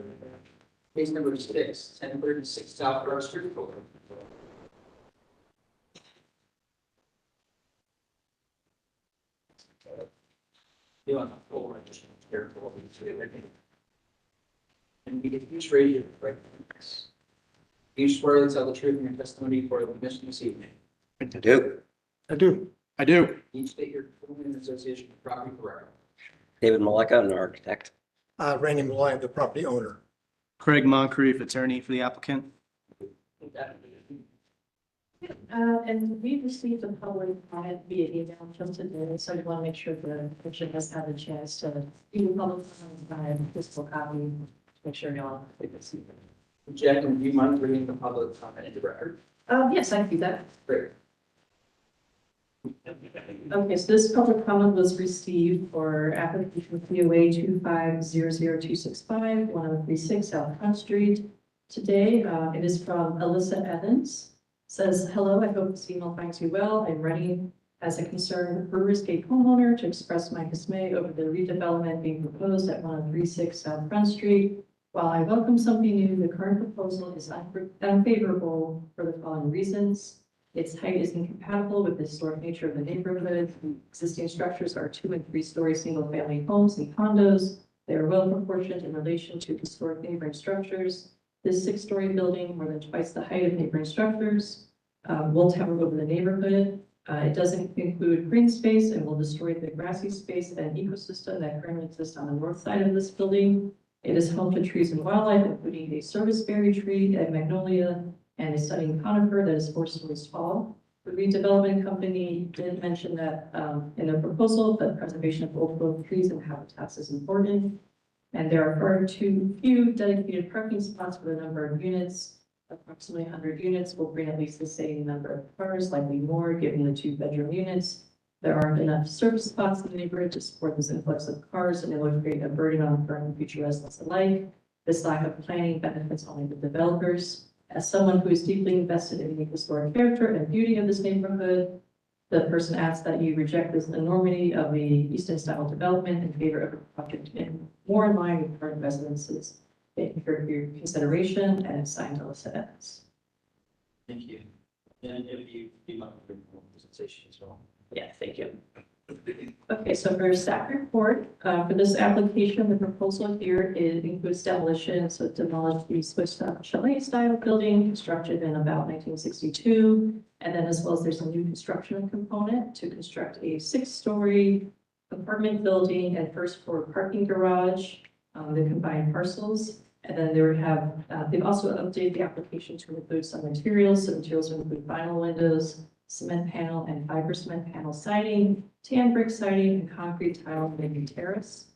A: 6, 1036 South Broad Street. You on the floor, just careful. And we get each raise your right. You swear to tell the truth in your testimony for the commission this evening.
D: I do.
L: I do.
A: Each state your full name and association with property correct.
K: David Maleka, an architect.
L: Randy Malloy, the property owner. Craig Moncrief, attorney for the applicant.
B: And we received a public comment via email just today, so I want to make sure the commission has had a chance to do the public comment by physical copy, to make sure y'all.
A: Jack, do you mind reading the public comment into record?
B: Yes, I can do that.
A: Great.
B: Okay, so this public comment was received for application POA 2500265, 1036 South Front Street. Today, it is from Alyssa Evans. Says, hello, I hope this email finds you well. I'm writing as a concerned Brewers Gate homeowner to express my dismay over the redevelopment being proposed at 1036 South Front Street. While I welcome something new, the current proposal is unfavorable for the following reasons. Its height is incompatible with the historic nature of the neighborhood. Existing structures are 2- and 3-story single-family homes and condos. They are well proportioned in relation to historic neighboring structures. This 6-story building, more than twice the height of neighboring structures, will tower over the neighborhood. It doesn't include green space and will destroy the grassy space and ecosystem that currently exists on the north side of this building. It is home to trees and wildlife, including a serviceberry tree, a magnolia, and a stunning conifer that is 4 stories tall. The redevelopment company did mention that in their proposal, that preservation of old growth trees and habitats is important. And there are far too few dedicated parking spots for the number of units. Approximately 100 units will bring at least the same number of cars, likely more, given the 2-bedroom units. There aren't enough service spots in the neighborhood to support this influx of cars, and it would create a burden on current and future residents alike. This lack of planning benefits only the developers. As someone who is deeply invested in the historic character and beauty of this neighborhood, the person asks that you reject this enormity of the Easton style development in favor of a project more in line with current residences. Thank you for your consideration, and signed Alyssa Evans.
A: Thank you. And if you might bring more presentation as well.
B: Yeah, thank you. Okay, so for staff report, for this application, the proposal here includes demolition, so demolish the Swiss chalet style building constructed in about 1962. And then as well as there's a new construction component to construct a 6-story apartment building and 1st floor parking garage, the combined parcels. And then they would have, they've also updated the application to include some materials. So materials will include vinyl windows, cement panel and fiber cement panel siding, tan brick siding, and concrete tile making terrace.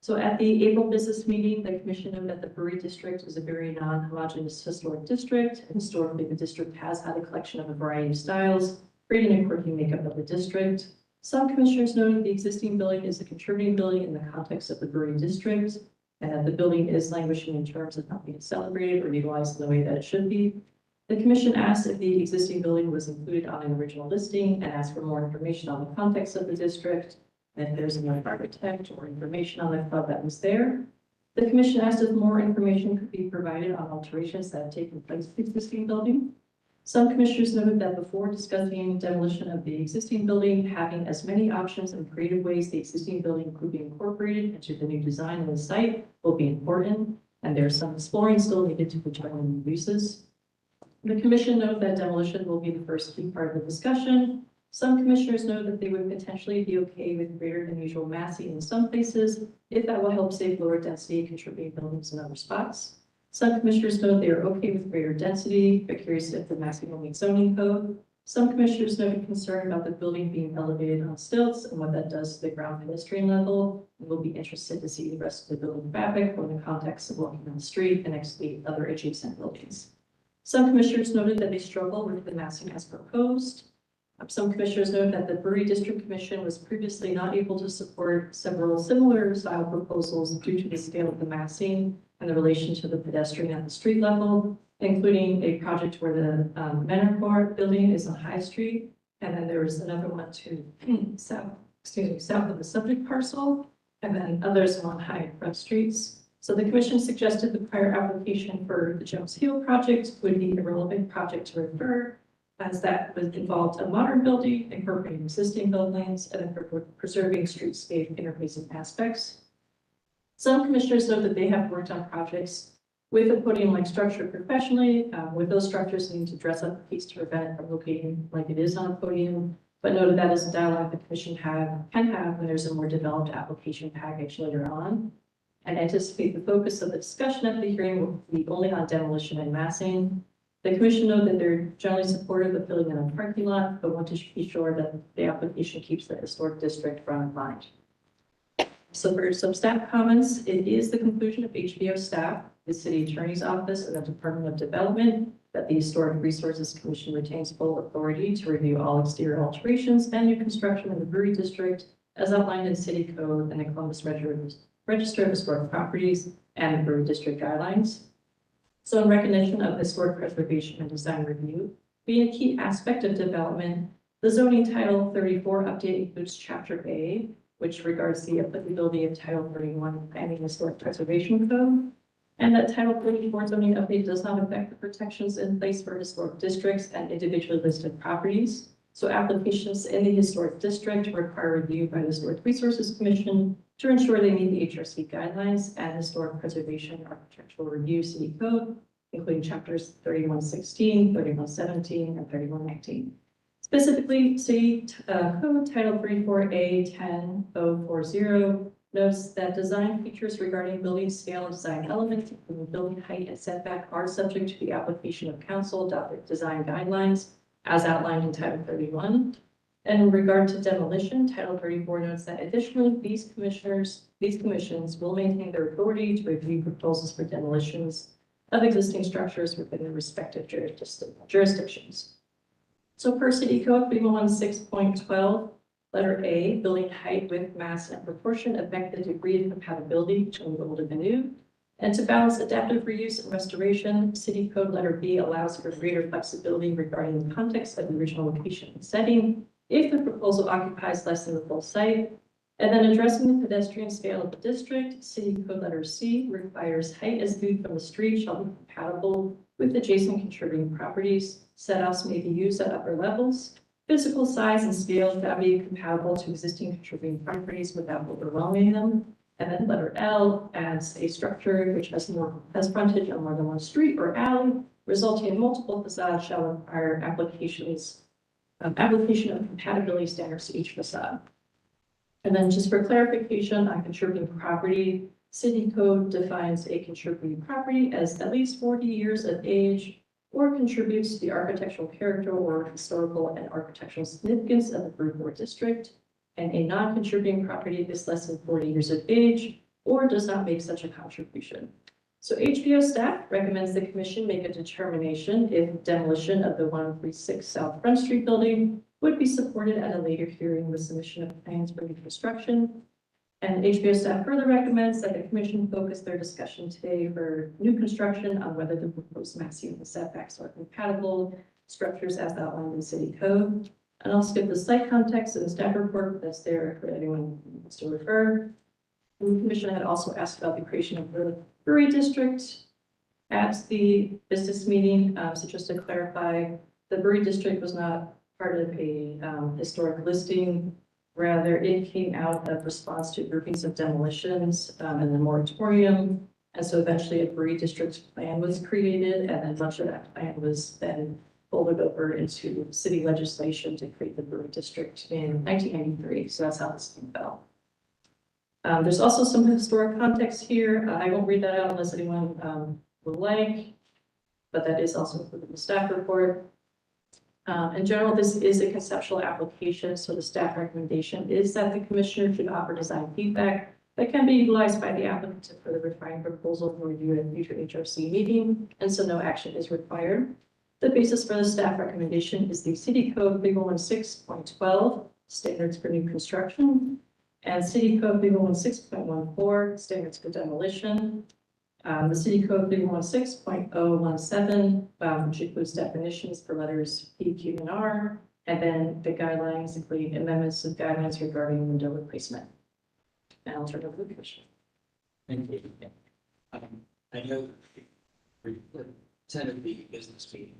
B: So at the April business meeting, the commission noted that the Brewery District is a very non-homogeneous historic district. And historically, the district has had a collection of a variety of styles, creating a quirky makeup of the district. Some commissioners noted the existing building is a contributing building in the context of the Brewery District, and that the building is languishing in terms of not being celebrated or utilized in the way that it should be. The commission asked if the existing building was included on an original listing and asked for more information on the context of the district, and if there's another architect or information on the club that was there. The commission asked if more information could be provided on alterations that have taken place to the existing building. Some commissioners noted that before discussing demolition of the existing building, having as many options and creative ways the existing building could be incorporated into the new design of the site will be important, and there's some exploring still needed to determine uses. The commission noted that demolition will be the first key part of the discussion. Some commissioners note that they would potentially be okay with greater than usual massing in some places if that will help save lower density contributing buildings in other spots. Some commissioners note they are okay with greater density, but curious if the massing will meet zoning code. Some commissioners noted concern about the building being elevated on stilts and what that does to the ground pedestrian level, and will be interested to see the rest of the building fabric or in the context of walking on the street and next to the other adjacent buildings. Some commissioners noted that they struggle with the massing as proposed. Some commissioners noted that the Brewery District Commission was previously not able to support several similar style proposals due to the scale of the massing and the relation to the pedestrian at the street level, including a project where the Manor Bar building is on High Street, and then there was another one to south of the subject parcel, and then others along High and Front Streets. So the commission suggested the prior application for the Jones Hill project would be a relevant project to refer, as that was involved a modern building, incorporating existing buildings, and then preserving streetscape interfacing aspects. Some commissioners note that they have worked on projects with a podium-like structure professionally, with those structures needing to dress up a piece to prevent it from locating like it is on a podium, but noted that is a dialogue the commission can have when there's a more developed application package later on, and anticipate the focus of the discussion at the hearing will be only on demolition and massing. The commission noted that they're generally supportive of building in a parking lot, but want to be sure that the application keeps the historic district front of mind. So for some staff comments, it is the conclusion of HBO staff, the city attorney's office, and the Department of Development that the Historic Resources Commission retains full authority to review all exterior alterations and new construction in the Brewery District as outlined in city code and the Columbus Register of Historic Properties and the Brewery District guidelines. So in recognition of historic preservation and design review being a key aspect of development, the zoning title 34 update includes chapter A, which regards the applicability of Title 31 Planning Historic Preservation Code, and that Title 34 zoning update does not affect the protections in place for historic districts and individually listed properties. So applications in the historic district require review by the Historic Resources Commission to ensure they meet the HRC guidelines and historic preservation architectural review city code, including chapters 3116, 3117, and 3119. Specifically, City Code Title 34A 10040 notes that design features regarding building scale and design elements, including building height and setback, are subject to the application of council adopted design guidelines as outlined in Title 31. And in regard to demolition, Title 34 notes that additionally, these commissions will maintain their authority to review proposals for demolitions of existing structures within their respective jurisdictions. So per City Code 3116.12, letter A, building height, width, mass, and proportion affect the degree of compatibility between the old and the new. And to balance adaptive reuse and restoration, City Code letter B allows for greater flexibility regarding the context of the original location and setting if the proposal occupies less than the full site. And then addressing the pedestrian scale of the district, City Code letter C requires height as viewed from the street shall be compatible with adjacent contributing properties. Set-offs may be used at upper levels. Physical size and scale shall be compatible to existing contributing properties without overwhelming them. And then letter L adds a structure which has frontage on more than one street or alley, resulting in multiple facades shall require application of compatibility standards to each facade. And then just for clarification on contributing property, City Code defines a contributing property as at least 40 years of age or contributes to the architectural character or historical and architectural significance of the Brewery District. And a non-contributing property is less than 40 years of age or does not make such a contribution. So HPO staff recommends the commission make a determination if demolition of the 136 South Front Street building would be supported at a later hearing with submission of plans for reconstruction. And HPO staff further recommends that the commission focus their discussion today for new construction on whether the proposed maximum setbacks are compatible structures as outlined in city code. And I'll skip the site context in the staff report that's there for anyone who wants to refer. The commission had also asked about the creation of the brewery district at the business meeting. So just to clarify, the brewery district was not part of a historic listing. Rather, it came out of response to groupings of demolitions and the moratorium. And so eventually a brewery district plan was created, and then much of that plan was then folded over into city legislation to create the brewery district in 1993. So that's how this thing fell. There's also some historic context here. I won't read that out unless anyone would like, but that is also included in the staff report. In general, this is a conceptual application, so the staff recommendation is that the commissioner should offer design feedback that can be utilized by the applicant to further refine proposal for review at a future HRC meeting, and so no action is required. The basis for the staff recommendation is the City Code 316.12, standards for new construction, and City Code 316.14, standards for demolition. The City Code 316.017, which includes definitions for letters P, Q, and R, and then the guidelines, including amendments of guidelines regarding window replacement. And I'll turn it over to the commission.
A: Thank you. I know we attended the business meeting,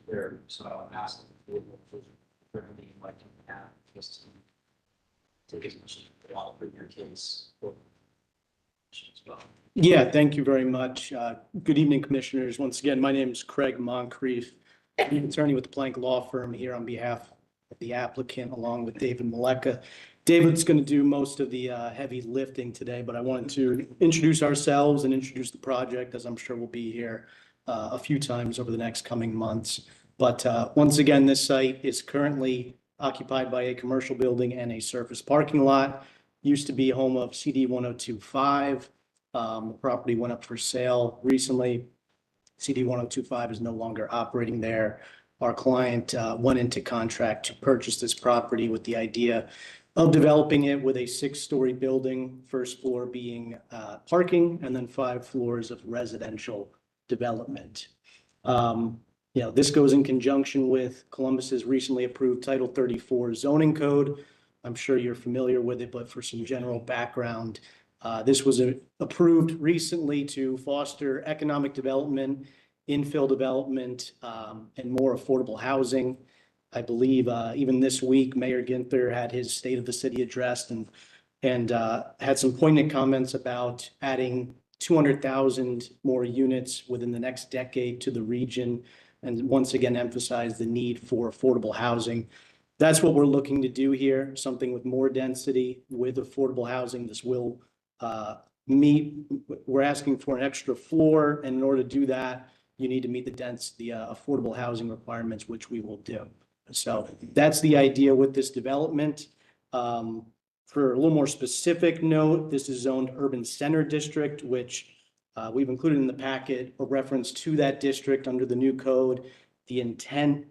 A: there, so I'll ask them for the like to have just to take as much as you want for your case. As well.
L: Yeah, thank you very much. Good evening, commissioners. Once again, my name is Craig Moncrief, I'm an attorney with the Plank Law Firm here on behalf of the applicant, along with David Maleka. David's going to do most of the heavy lifting today, but I wanted to introduce ourselves and introduce the project, as I'm sure we'll be here a few times over the next coming months. But once again, this site is currently occupied by a commercial building and a surface parking lot. Used to be home of CD 1025. The property went up for sale recently. CD 1025 is no longer operating there. Our client went into contract to purchase this property with the idea of developing it with a 6-story building, first floor being parking, and then 5 floors of residential development. This goes in conjunction with Columbus's recently approved Title 34 zoning code. I'm sure you're familiar with it, but for some general background, this was approved recently to foster economic development, infill development, and more affordable housing. I believe even this week, Mayor Ginther had his State of the City address and had some poignant comments about adding 200,000 more units within the next decade to the region, and once again emphasized the need for affordable housing. That's what we're looking to do here, something with more density, with affordable housing. This will meet, we're asking for an extra floor, and in order to do that, you need to meet the affordable housing requirements, which we will do. So that's the idea with this development. For a little more specific note, this is zoned urban center district, which we've included in the packet a reference to that district under the new code. The intent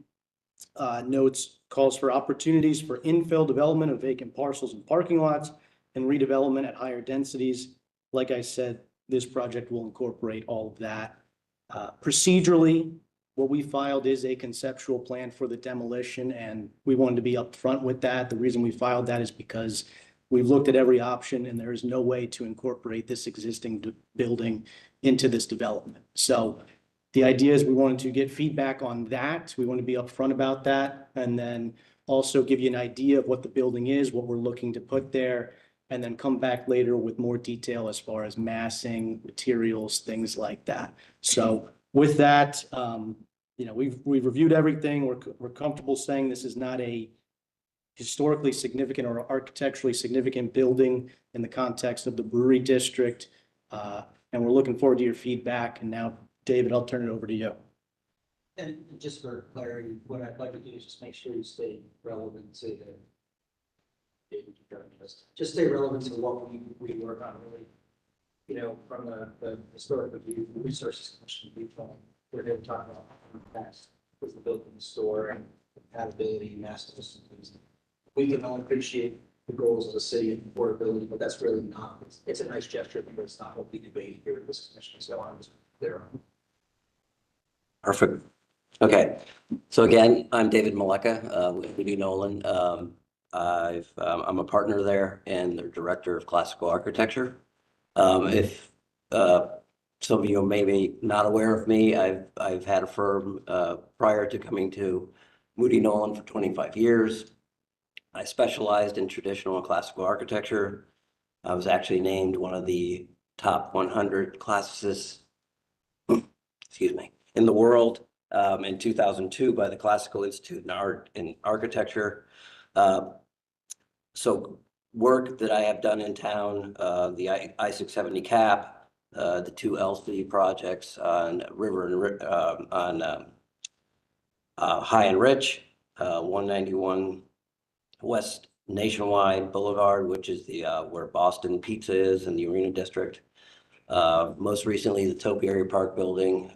L: notes calls for opportunities for infill development of vacant parcels and parking lots and redevelopment at higher densities. Like I said, this project will incorporate all of that. Procedurally, what we filed is a conceptual plan for the demolition, and we wanted to be upfront with that. The reason we filed that is because we've looked at every option and there is no way to incorporate this existing building into this development. So the idea is we wanted to get feedback on that. We want to be upfront about that, and then also give you an idea of what the building is, what we're looking to put there, and then come back later with more detail as far as massing, materials, things like that. So with that, we've reviewed everything. We're comfortable saying this is not a historically significant or architecturally significant building in the context of the brewery district. And we're looking forward to your feedback. And now, David, I'll turn it over to you.
A: And just for clarity, what I'd like to do is just make sure you stay relevant to just stay relevant to what we work on really. You know, from the historic review, resources commission, we're here to talk about that, was the building the store and compatibility, mass systems. We can all appreciate the goals of the city and affordability, but that's really not, it's a nice gesture, but it's not what we debate here at this commission, so I'm just there.
K: Perfect. Okay, so again, I'm David Maleka with Moody Nolan. I'm a partner there and the director of classical architecture. If some of you may be not aware of me, I've had a firm prior to coming to Moody Nolan for 25 years. I specialized in traditional and classical architecture. I was actually named one of the top 100 classicists, excuse me, in the world in 2002 by the Classical Institute in Art and Architecture. So work that I have done in town, the I-670 cap, the two LC projects on High and Rich, 191 West Nationwide Boulevard, which is the where Boston Pizza is in the Arena District. Most recently, the Topiary Park building,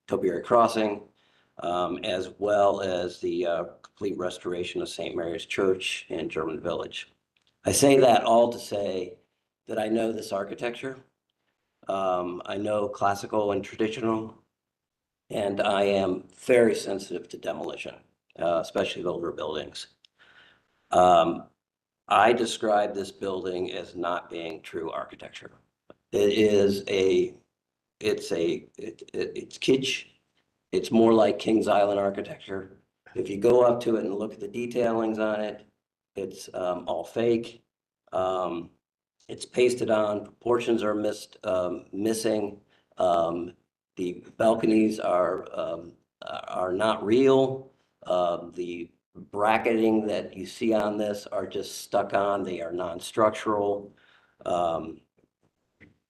K: Topiary Crossing, as well as the complete restoration of St. Mary's Church in German Village. I say that all to say that I know this architecture. I know classical and traditional, and I am very sensitive to demolition, especially of older buildings. I describe this building as not being true architecture. It's kitsch. It's more like Kings Island architecture. If you go up to it and look at the detailings on it, it's all fake. It's pasted on, proportions are missing. The balconies are not real. The bracketing that you see on this are just stuck on. They are non-structural.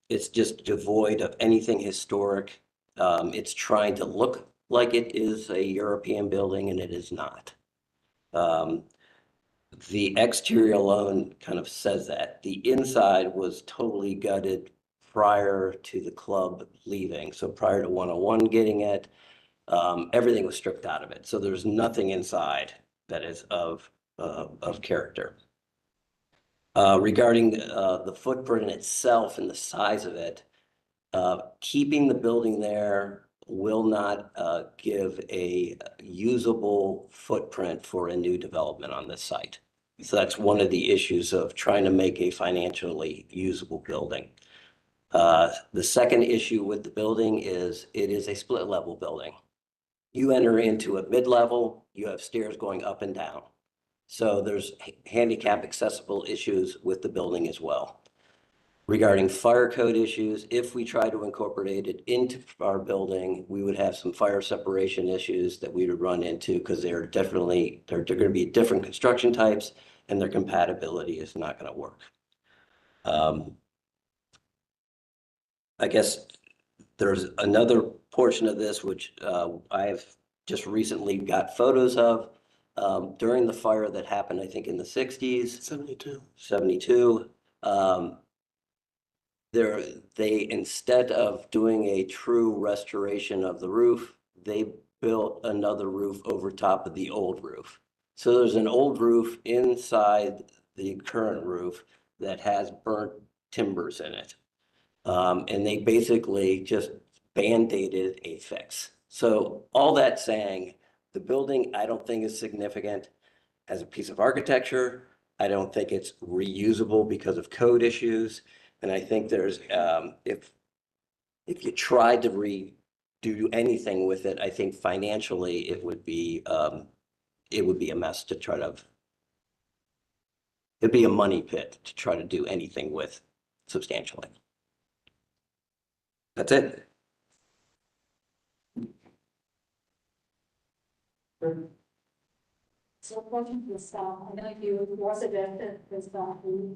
K: It's just devoid of anything historic. It's trying to look like it is a European building, and it is not. The exterior alone kind of says that. The inside was totally gutted prior to the club leaving. So prior to 101 getting it, everything was stripped out of it. So there's nothing inside that is of character. Regarding the footprint itself and the size of it, keeping the building there will not give a usable footprint for a new development on this site. So that's one of the issues of trying to make a financially usable building. The second issue with the building is it is a split level building. You enter into a mid-level, you have stairs going up and down. So there's handicap accessible issues with the building as well. Regarding fire code issues, if we try to incorporate it into our building, we would have some fire separation issues that we would run into because they're going to be different construction types and their compatibility is not going to work. I guess there's another portion of this which I've just recently got photos of during the fire that happened, I think in the 60s. 72. They instead of doing a true restoration of the roof, they built another roof over top of the old roof. So there's an old roof inside the current roof that has burnt timbers in it. And they basically just band-aided a fix. So all that saying, the building I don't think is significant as a piece of architecture. I don't think it's reusable because of code issues. And I think there's, if you tried to redo anything with it, I think financially it would be a mess to try to, it'd be a money pit to try to do anything with substantially. That's it.
E: So question to the staff, I know you was suggested is that we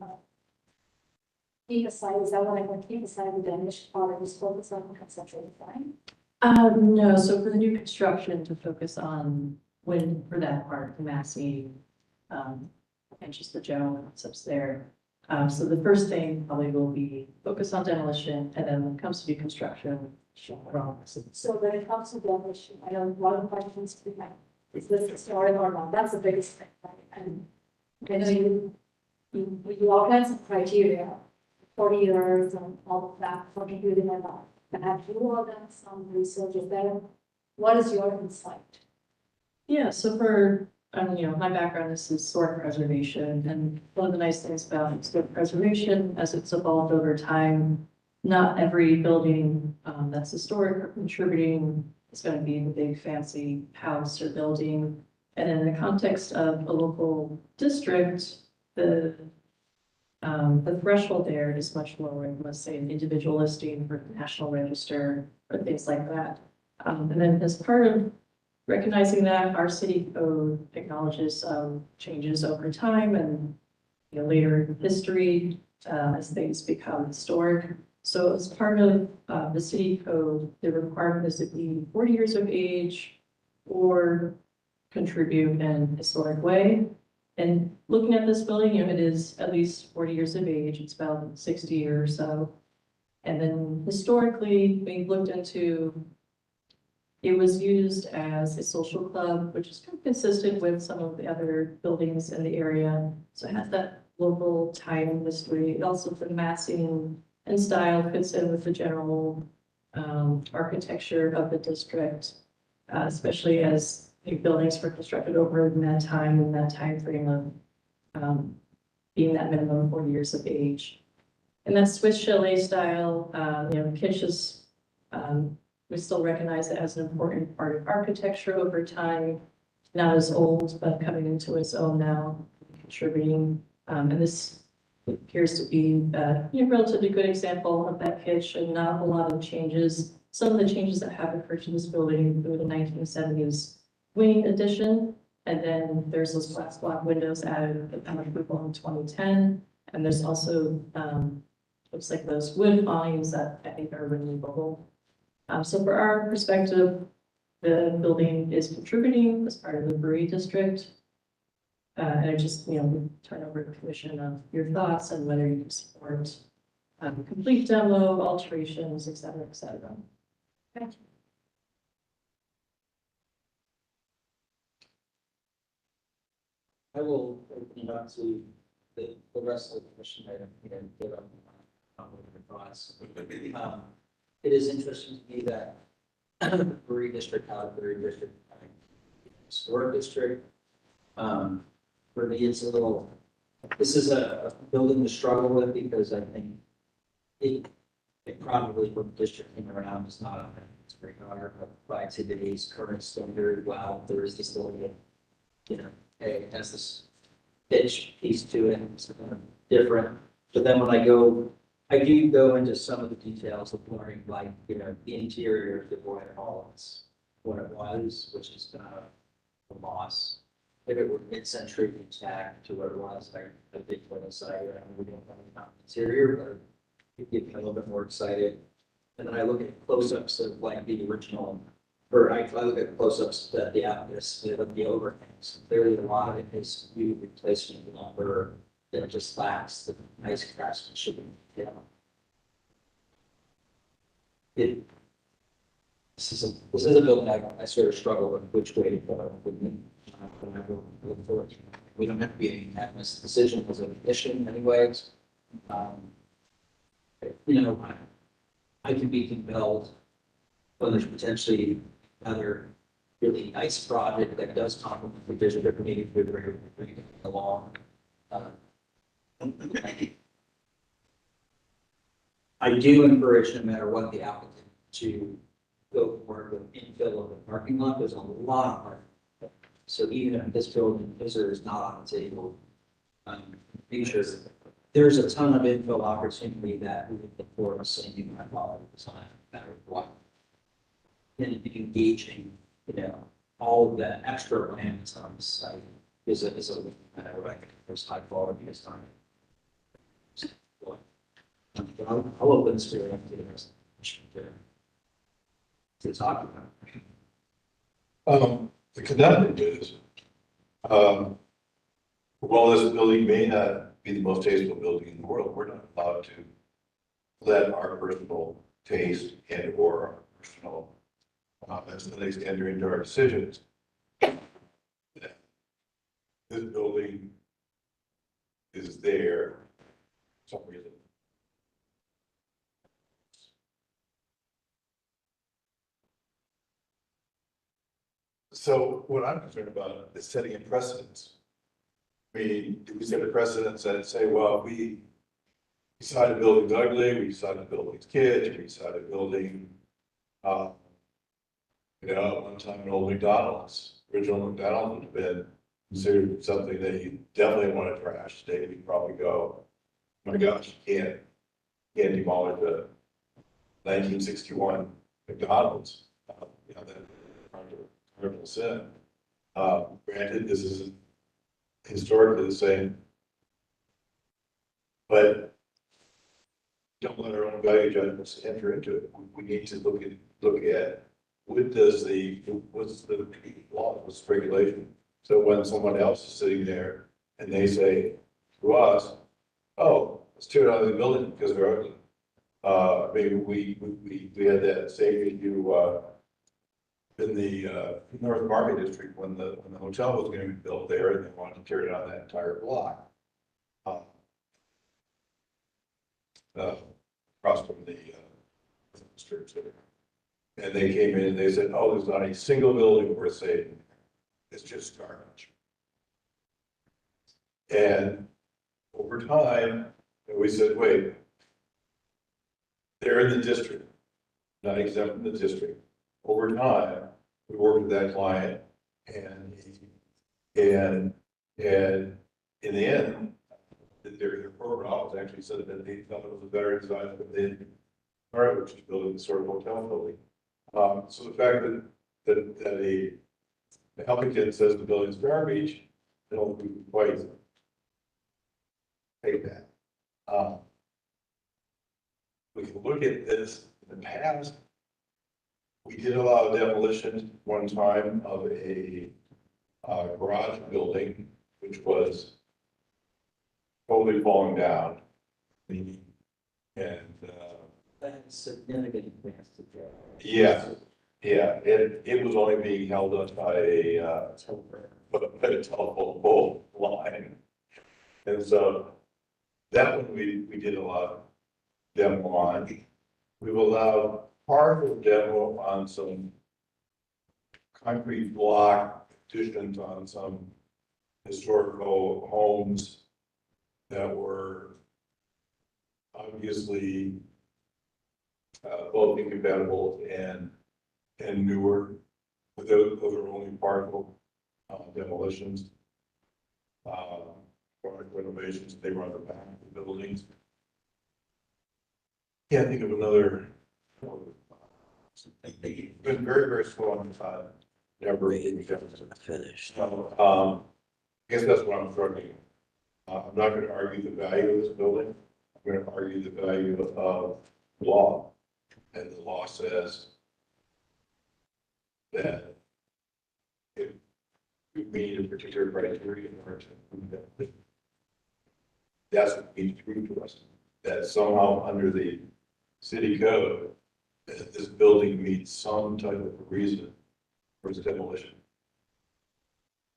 E: keep aside, is that what I'm going to keep aside the damage part of this focus on conceptual design?
B: No, so for the new construction to focus on when, for that part, the massing, and just the general concepts there. So the first thing probably will be focus on demolition, and then when it comes to new construction, drawings.
E: So when it comes to demolition, I know one of the questions we have, is this historic or not? That's the biggest thing, right? And I know you outline some criteria, 40 years and all of that, for computing and all. And have you all done some research? Is there, what is your insight?
B: Yeah, so for, my background is historic preservation, and one of the nice things about historic preservation, as it's evolved over time, not every building that's historic or contributing is going to be the big fancy house or building. And in the context of a local district, the threshold there is much lower than, let's say, an individual listing for the National Register or things like that. And then as part of recognizing that, our city code acknowledges changes over time and later in history as things become historic. So as part of the city code, the requirement is to be 40 years of age or contribute in a historic way. And looking at this building, it is at least 40 years of age. It's about 60 or so. And then historically, we looked into, it was used as a social club, which is kind of consistent with some of the other buildings in the area. So it has that local time and history. Also, the massing and style fits in with the general architecture of the district, especially as buildings were constructed over in that time, in that time frame of being that minimum 40 years of age. And that Swiss chalet style, kitsch is, we still recognize it as an important part of architecture over time, not as old, but coming into its own now, contributing. And this appears to be a relatively good example of that kitsch, and not a lot of changes. Some of the changes that have occurred to this building include the 1970s wing addition, and then there's those glass block windows added at the approval in 2010, and there's also looks like those wood awnings that I think are removable. So for our perspective, the building is contributing as part of the brewery district. And I just, turn over to the commission of your thoughts and whether you support complete demo, alterations, et cetera, et cetera.
E: Thank you.
A: I will open it up to the rest of the commission item and give them their thoughts. It is interesting to me that the brewery district, out of brewery district, historic district. For me, it's a little, this is a building to struggle with because I think it probably when the district came around is not on its radar, but by today's current standard, wow, there is this little, hey, it has this pitch piece to it, it's kind of different. But then when I do go into some of the details of learning, like, the interior of the Royal Hall, it's what it was, which is kind of a loss. If it were mid-century intact to what it was, I think what I decided, we don't have an interior, but it get me a little bit more excited. And then I look at close-ups of like the original, or I look at close-ups that the apparatus of the overhangs. Clearly, a lot of it is new replacement lumber that just lacks the nice craftsmanship. This is a building I sort of struggle with which way to go with me. When I look forward to it. We don't have to be any unanimous decision as a condition anyways. I can be compelled when there's potentially another really nice project that does complement the vision that we need to bring it along. I do encourage, no matter what the applicant, to go forward with infill of the parking lot. There's a lot of parking. So even if this building is not on the table, make sure there's a ton of infill opportunity that we look for a same quality design, no matter what. And engaging, all of that extra land that's on the site is a matter of there's high quality design. I'll open this to the rest of the to talk about.
C: The conundrum is, While this building may not be the most tasteful building in the world, we're not allowed to let our personal taste and or our personal aesthetics enter into our decisions. This building is there for some reason. So what I'm concerned about is setting a precedence. I mean, do we set a precedence and say, well, we decided building's ugly, we decided building's kids, we decided building, at one time an old McDonald's, original McDonald's would have been considered something that you definitely want to trash. Today, we probably go, oh my gosh, you can't demolish the 1961 McDonald's. That cardinal sin. Granted, this isn't historically the same, but don't let our own value judgments enter into it. We need to look at what's the law, what's the regulation. So when someone else is sitting there and they say to us, "Oh, let's tear down the building because they're ugly." Maybe we had that same issue in the North Market District when the hotel was going to be built there, and they wanted to tear down that entire block. Across from the church there. And they came in and they said, "Oh, there's not a single building worth saving. It's just garbage." And over time, we said, wait, they're in the district, not exempt from the district. Over time, we worked with that client and in the end, their corporate office actually said that they felt it was a better design than they started, which is building the sort of hotel building. So the fact that the applicant says the building's garbage, they don't quite take that. We can look at this in the past. We did allow demolition one time of a garage building, which was totally falling down. And
K: That's significant.
C: yeah, it was only being held up by a telephone pole line. And so that one we did a lot of demo on. We've allowed partial demo on some concrete block additions on some historical homes that were obviously both incompatible and newer. But those are only partial demolitions. Renovations, they were on the back of the buildings. Can't think of another. They've been very, very slow on the time. Never finished. So, I guess that's what I'm struggling. I'm not going to argue the value of this building. I'm going to argue the value of law. And the law says that if we meet a particular criteria in order to prove that, that's what needs to prove to us. That somehow under the city code, this building meets some type of reason for its demolition.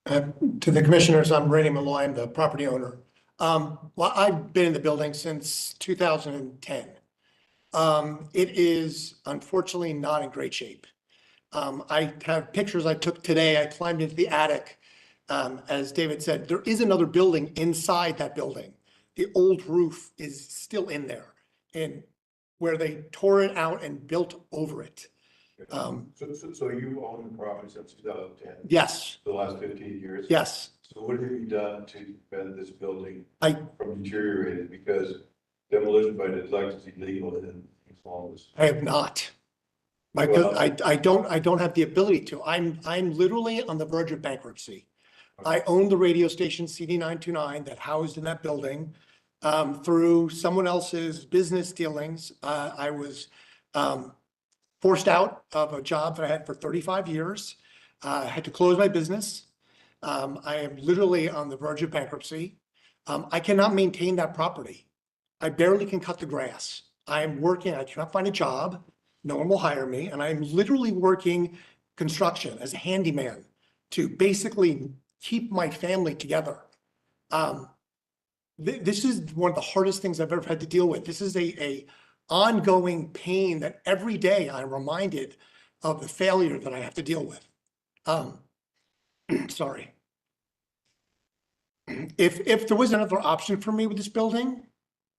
M: To the commissioners, I'm Randy Malloy, I'm the property owner. Well, I've been in the building since 2010. It is unfortunately not in great shape. I have pictures I took today. I climbed into the attic. As David said, there is another building inside that building. The old roof is still in there, and where they tore it out and built over it.
C: So you own the property since 2010?
M: Yes.
C: The last 15 years?
M: Yes.
C: So what have you done to prevent this building
M: I-
C: from deteriorating? Because demolition by neglect is illegal in Columbus.
M: I have not. Because I don't have the ability to. I'm literally on the verge of bankruptcy. I own the radio station CD929 that housed in that building. Through someone else's business dealings, I was forced out of a job that I had for 35 years. I had to close my business. I am literally on the verge of bankruptcy. I cannot maintain that property. I barely can cut the grass. I am working, I cannot find a job. No one will hire me, and I'm literally working construction as a handyman to basically keep my family together. This is one of the hardest things I've ever had to deal with. This is a ongoing pain that every day I'm reminded of the failure that I have to deal with. Sorry. If there was another option for me with this building,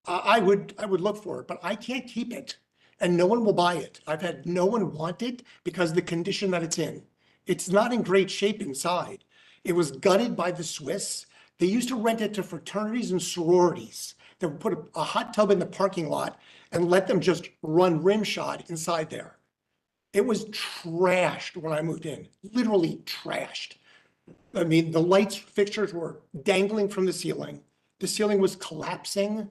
M: I would look for it, but I can't keep it and no one will buy it. I've had no one want it because of the condition that it's in. It's not in great shape inside. It was gutted by the Swiss. They used to rent it to fraternities and sororities. They would put a hot tub in the parking lot and let them just run rim shot inside there. It was trashed when I moved in, literally trashed. I mean, the lights fixtures were dangling from the ceiling. The ceiling was collapsing.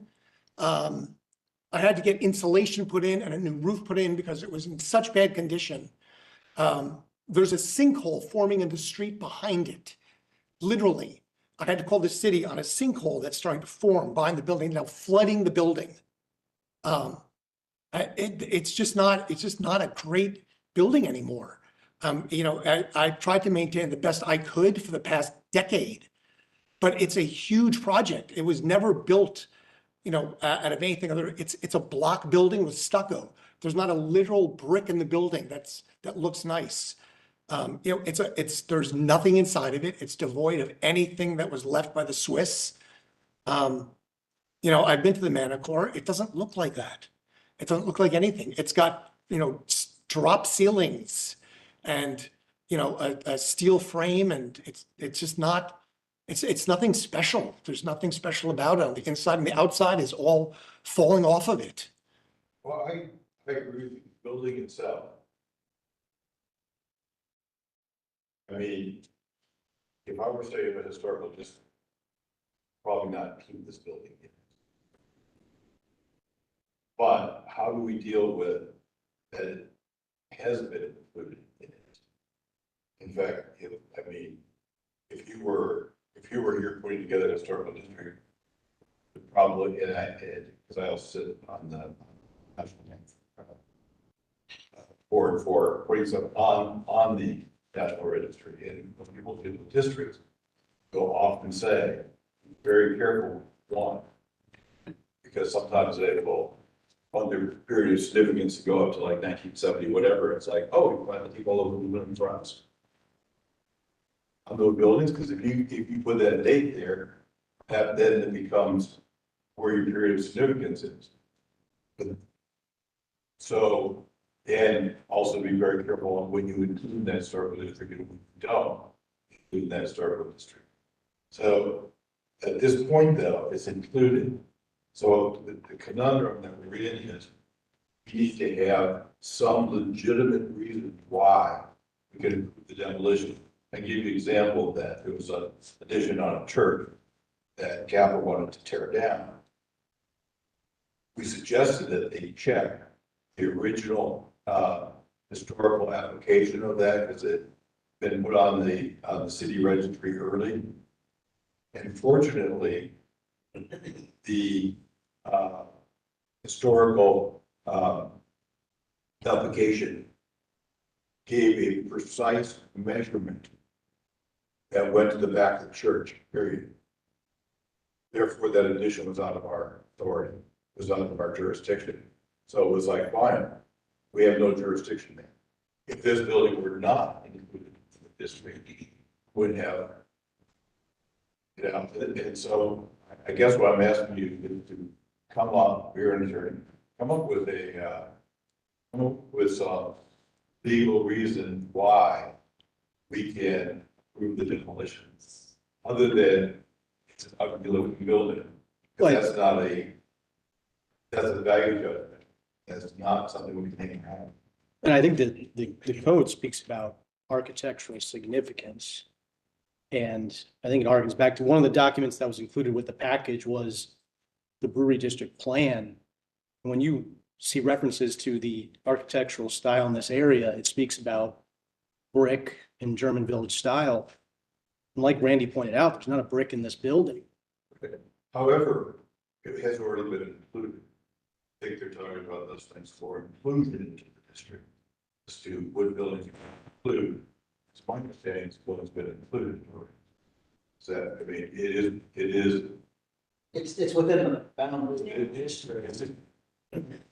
M: I had to get insulation put in and a new roof put in because it was in such bad condition. There's a sinkhole forming in the street behind it. Literally, I had to call the city on a sinkhole that's starting to form behind the building, now flooding the building. It's just not a great building anymore. I tried to maintain the best I could for the past decade, but it's a huge project. It was never built, out of anything other. It's a block building with stucco. There's not a literal brick in the building that looks nice. There's nothing inside of it. It's devoid of anything that was left by the Swiss. I've been to the Manicore. It doesn't look like that. It doesn't look like anything. It's got, drop ceilings and, a steel frame, and it's just not, it's nothing special. There's nothing special about it. On the inside and the outside is all falling off of it.
C: Well, I agree with you. The building itself. I mean, if I were staying in a historical district, probably not keep this building in. But how do we deal with that it has been included in it? In fact, if you were here putting together a historical district, probably, because I also sit on the national board for putting stuff on the national registry, and when people do the districts, they'll often say, very careful, one, because sometimes they will, on their period of significance to go up to like 1970, whatever, it's like, oh, you want to keep all of the aluminum fronts on those buildings, because if you put that date there, then it becomes where your period of significance is. So, and also be very careful on when you include that historical district and when you don't include that historical district. So at this point, though, it's included. So the conundrum that we're in is we need to have some legitimate reason why we can include the demolition. I give you an example of that. There was an addition on a church that Capitol wanted to tear down. We suggested that they check the original historical application of that because it had been put on the city registry early. And fortunately, the historical application gave a precise measurement that went to the back of the church, period. Therefore, that addition was out of our authority, was out of our jurisdiction. So it was like, fine, we have no jurisdiction there. If this building were not included in the district, would have, and so I guess what I'm asking you is to come up, you're an attorney, come up with some legal reason why we can approve the demolitions, other than it's an ugly looking building. Because that's a value judgment. That's not something we can have.
L: And I think that the code speaks about architectural significance. And I think it harkens back to one of the documents that was included with the package was the brewery district plan. And when you see references to the architectural style in this area, it speaks about brick and German village style. And like Randy pointed out, there's not a brick in this building.
C: However, it has already been included. I think they're talking about those things for included into the district. As to what buildings include, it's my understanding it's what's been included. So that, I mean, it is.
A: It's within the boundaries of the district.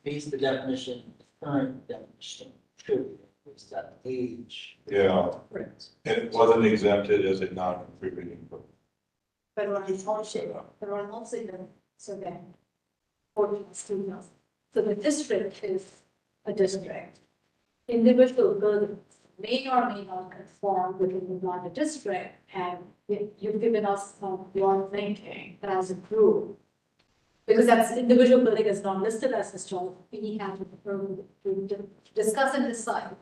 A: Meets the definition, current definition, should be, it's that age.
C: Yeah,
A: Correct.
C: and it wasn't exempted as a non-contributing.
E: But when it's also, there are also the, so then, 14 students. So the district is a district. Individual buildings may or may not conform within the larger district, and you've given us your thinking as a group. Because that's individual building is not listed as historical, we have to discuss and decide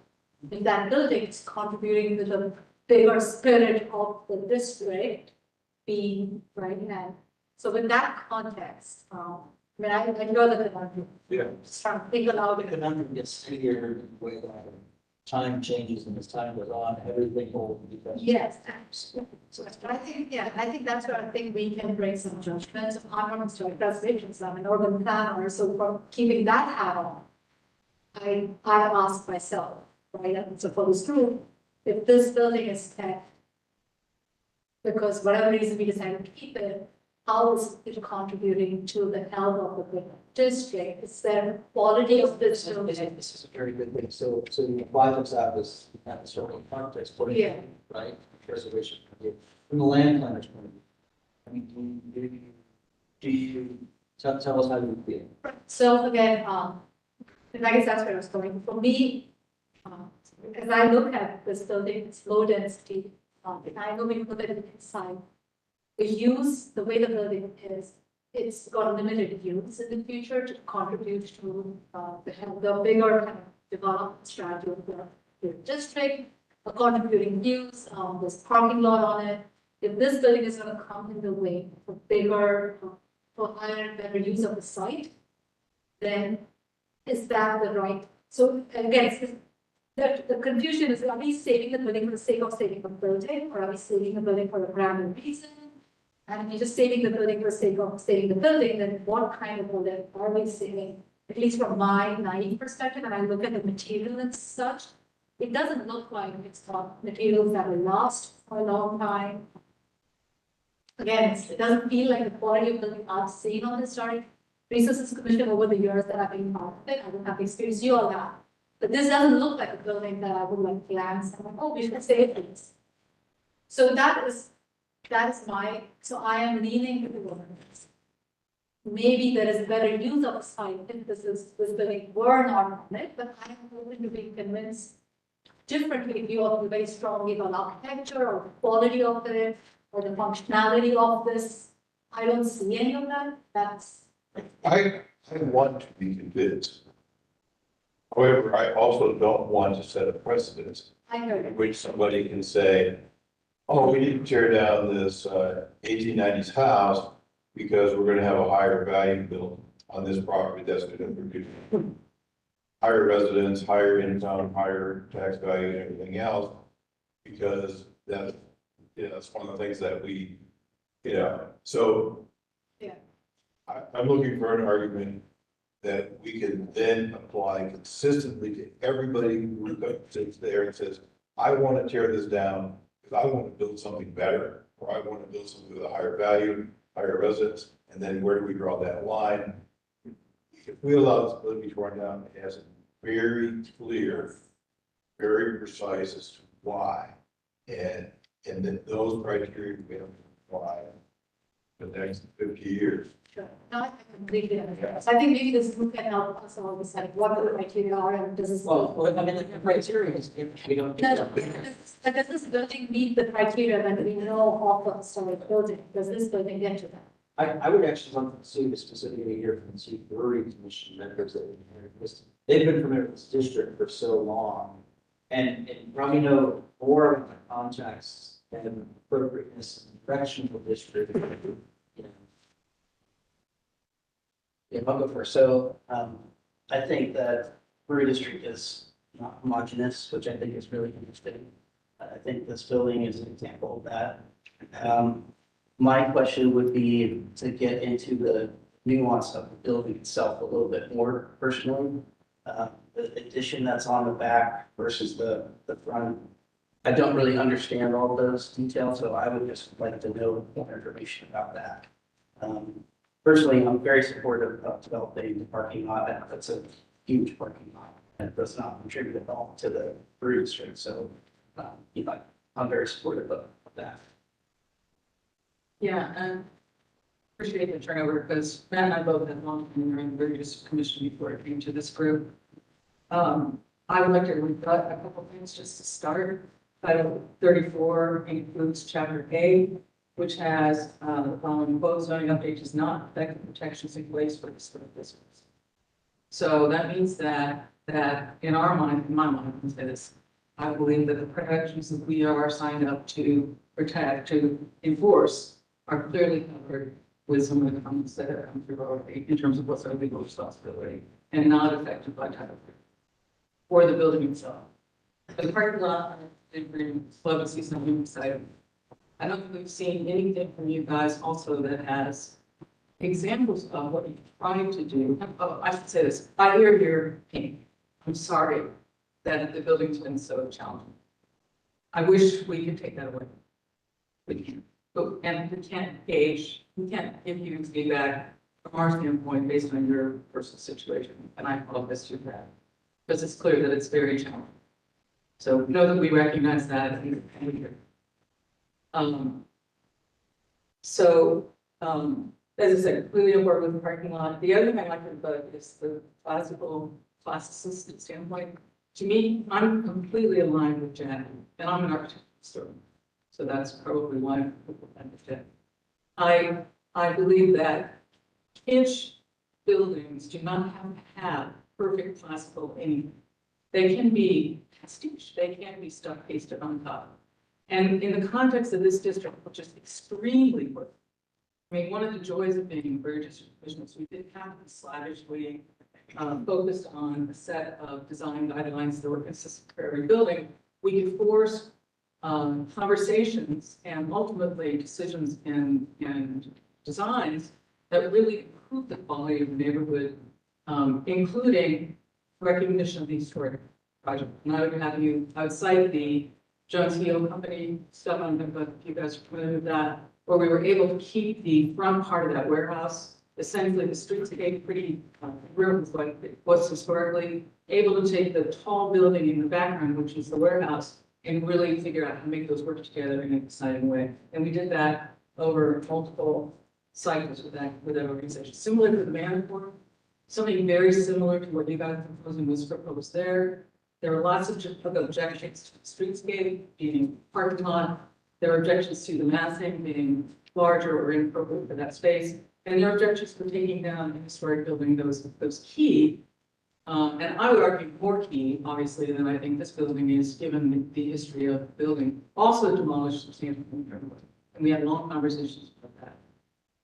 E: if that building is contributing to the bigger spirit of the district being right now. So in that context, I mean, I know the conundrum.
C: Yeah.
E: Just trying to think aloud.
A: The conundrum gets clear when time changes and as time goes on, everything will be.
E: Yes, absolutely. So, but I think, yeah, I think that's where I think we can bring some judgment. I'm not sure preservation, I'm an urban planner, so for keeping that hat on, I ask myself, right, and so for this group, if this building is kept, because whatever reason we decide to keep it, how is it contributing to the health of the district? Is there quality of this building?
A: This is a very good thing. So you apply this out as at the historical context, point of view,
E: Yeah.
A: right? Preservation point of view. From the land planner's point of view. I mean, do you tell us how you feel?
E: So again, and I guess that's where I was going. For me, as I look at this building, it's low density. And I know when you look at it inside, the use, the way the building is, it's got limited use in the future to contribute to the bigger kind of development strategy of the district, a contributing use, this parking lot on it. If this building is going to come in the way for bigger, for higher and better use of the site, then is that the right? So again, the confusion is, are we saving the building for the sake of saving the building, or are we saving the building for a grander reason? And if you're just saving the building for the sake of saving the building, then what kind of building are we saving? At least from my naive perspective, and I look at the material and such, it doesn't look like it's got materials that will last for a long time. Again, it doesn't feel like the quality of building I've seen on the Historic Resources Commission over the years that I've been part of it. I don't have to experience you all that. But this doesn't look like a building that I would like glance and like, oh, we should save this. So that is my, so I am leaning to the governance. Maybe there is a better use of the site if this building were not on it, but I am willing to be convinced differently if you all feel very strongly about architecture or the quality of it or the functionality of this. I don't see any of that.
C: I want to be convinced. However, I also don't want to set a precedent
E: I heard
C: in
E: it.
C: which somebody can say, oh, we need to tear down this 1890s house because we're going to have a higher value built on this property that's going to produce higher residents, higher income, higher tax value and everything else. Because that's, that's one of the things that we, so.
E: Yeah.
C: I'm looking for an argument that we can then apply consistently to everybody who sits there and says, I want to tear this down because I want to build something better, or I want to build something with a higher value, higher residence, and then where do we draw that line? If we allow this building to be torn down, it has a very clear, very precise as to why. And then those criteria we have to apply for the next 50 years.
E: Sure. No, I completely understand. So I think maybe this group can help us all decide what the criteria are and does this.
A: Well, I mean, the criteria is if we don't.
E: No, but does this building meet the criteria that we know of a historic building? Does this building get to that?
A: I would actually want to see specifically here from the Chief Brewery Commission members that have been here, because they've been familiar with this district for so long. And probably know more of the context and appropriateness and direction of the district,
K: Yeah, I'll go first. So I think that Brewery District is not homogeneous, which I think is really interesting. I think this building is an example of that. My question would be to get into the nuance of the building itself a little bit more personally. The addition that's on the back versus the front. I don't really understand all those details, so I would just like to know more information about that. Personally, I'm very supportive of developing the parking lot. I know it's a huge parking lot and it does not contribute at all to the Brew District. So, I'm very supportive of that.
J: Yeah, and appreciate the turnover because Matt and I both had long been in the various commission before I came to this group. I would like to rebut a couple things just to start. Title 34 includes Chapter A, which has the following: quote, zoning update does not affect the protections in place for historic districts. So that means that in our mind, in my mind, I say this, I believe that the protections that we are signed up to protect, to enforce, are clearly covered with some of the comments that have come through already in terms of what's our legal responsibility and not affected by Title 3 or the building itself. The parking lot, did bring Slovis see something exciting. I don't think we've seen anything from you guys also that has examples of what you tried to do. Oh, I should say this. I hear your pain. I'm sorry that the building's been so challenging. I wish we could take that away. We can't. And we can't gauge, we can't give you feedback from our standpoint based on your personal situation. And I apologize to that. Because it's clear that it's very challenging. So know that we recognize that and we're here. As I said, completely on board with the parking lot. The other thing I like about is the classical classicist standpoint. To me, I'm completely aligned with Jack, and I'm an architect, so that's probably why people understand. I believe that inch buildings do not have to have perfect classical anything. They can be pastiche, they can be stuff pasted on top. And in the context of this district, which is extremely work, I mean, one of the joys of being a Brew District Commissioner is we did have a slavishly focused on a set of design guidelines that were consistent for every building. We could force conversations and ultimately decisions and designs that really improve the quality of the neighborhood, including recognition of the historic project. And I would cite the Jones Heel Company stuff on them, but if you guys are familiar with that, where we were able to keep the front part of that warehouse, essentially the streetscape pretty real was like it was historically, able to take the tall building in the background, which is the warehouse, and really figure out how to make those work together in an exciting way. And we did that over multiple cycles with that organization. Similar to the Manafort, something very similar to what you guys proposing was proposed there. There were lots of objections to the streetscape being parking lot. There were objections to the massing being larger or inappropriate for that space. And there are objections for taking down a historic building that was key. And I would argue more key, obviously, than I think this building is, given the history of the building. Also demolished substantially. And we had long conversations about that.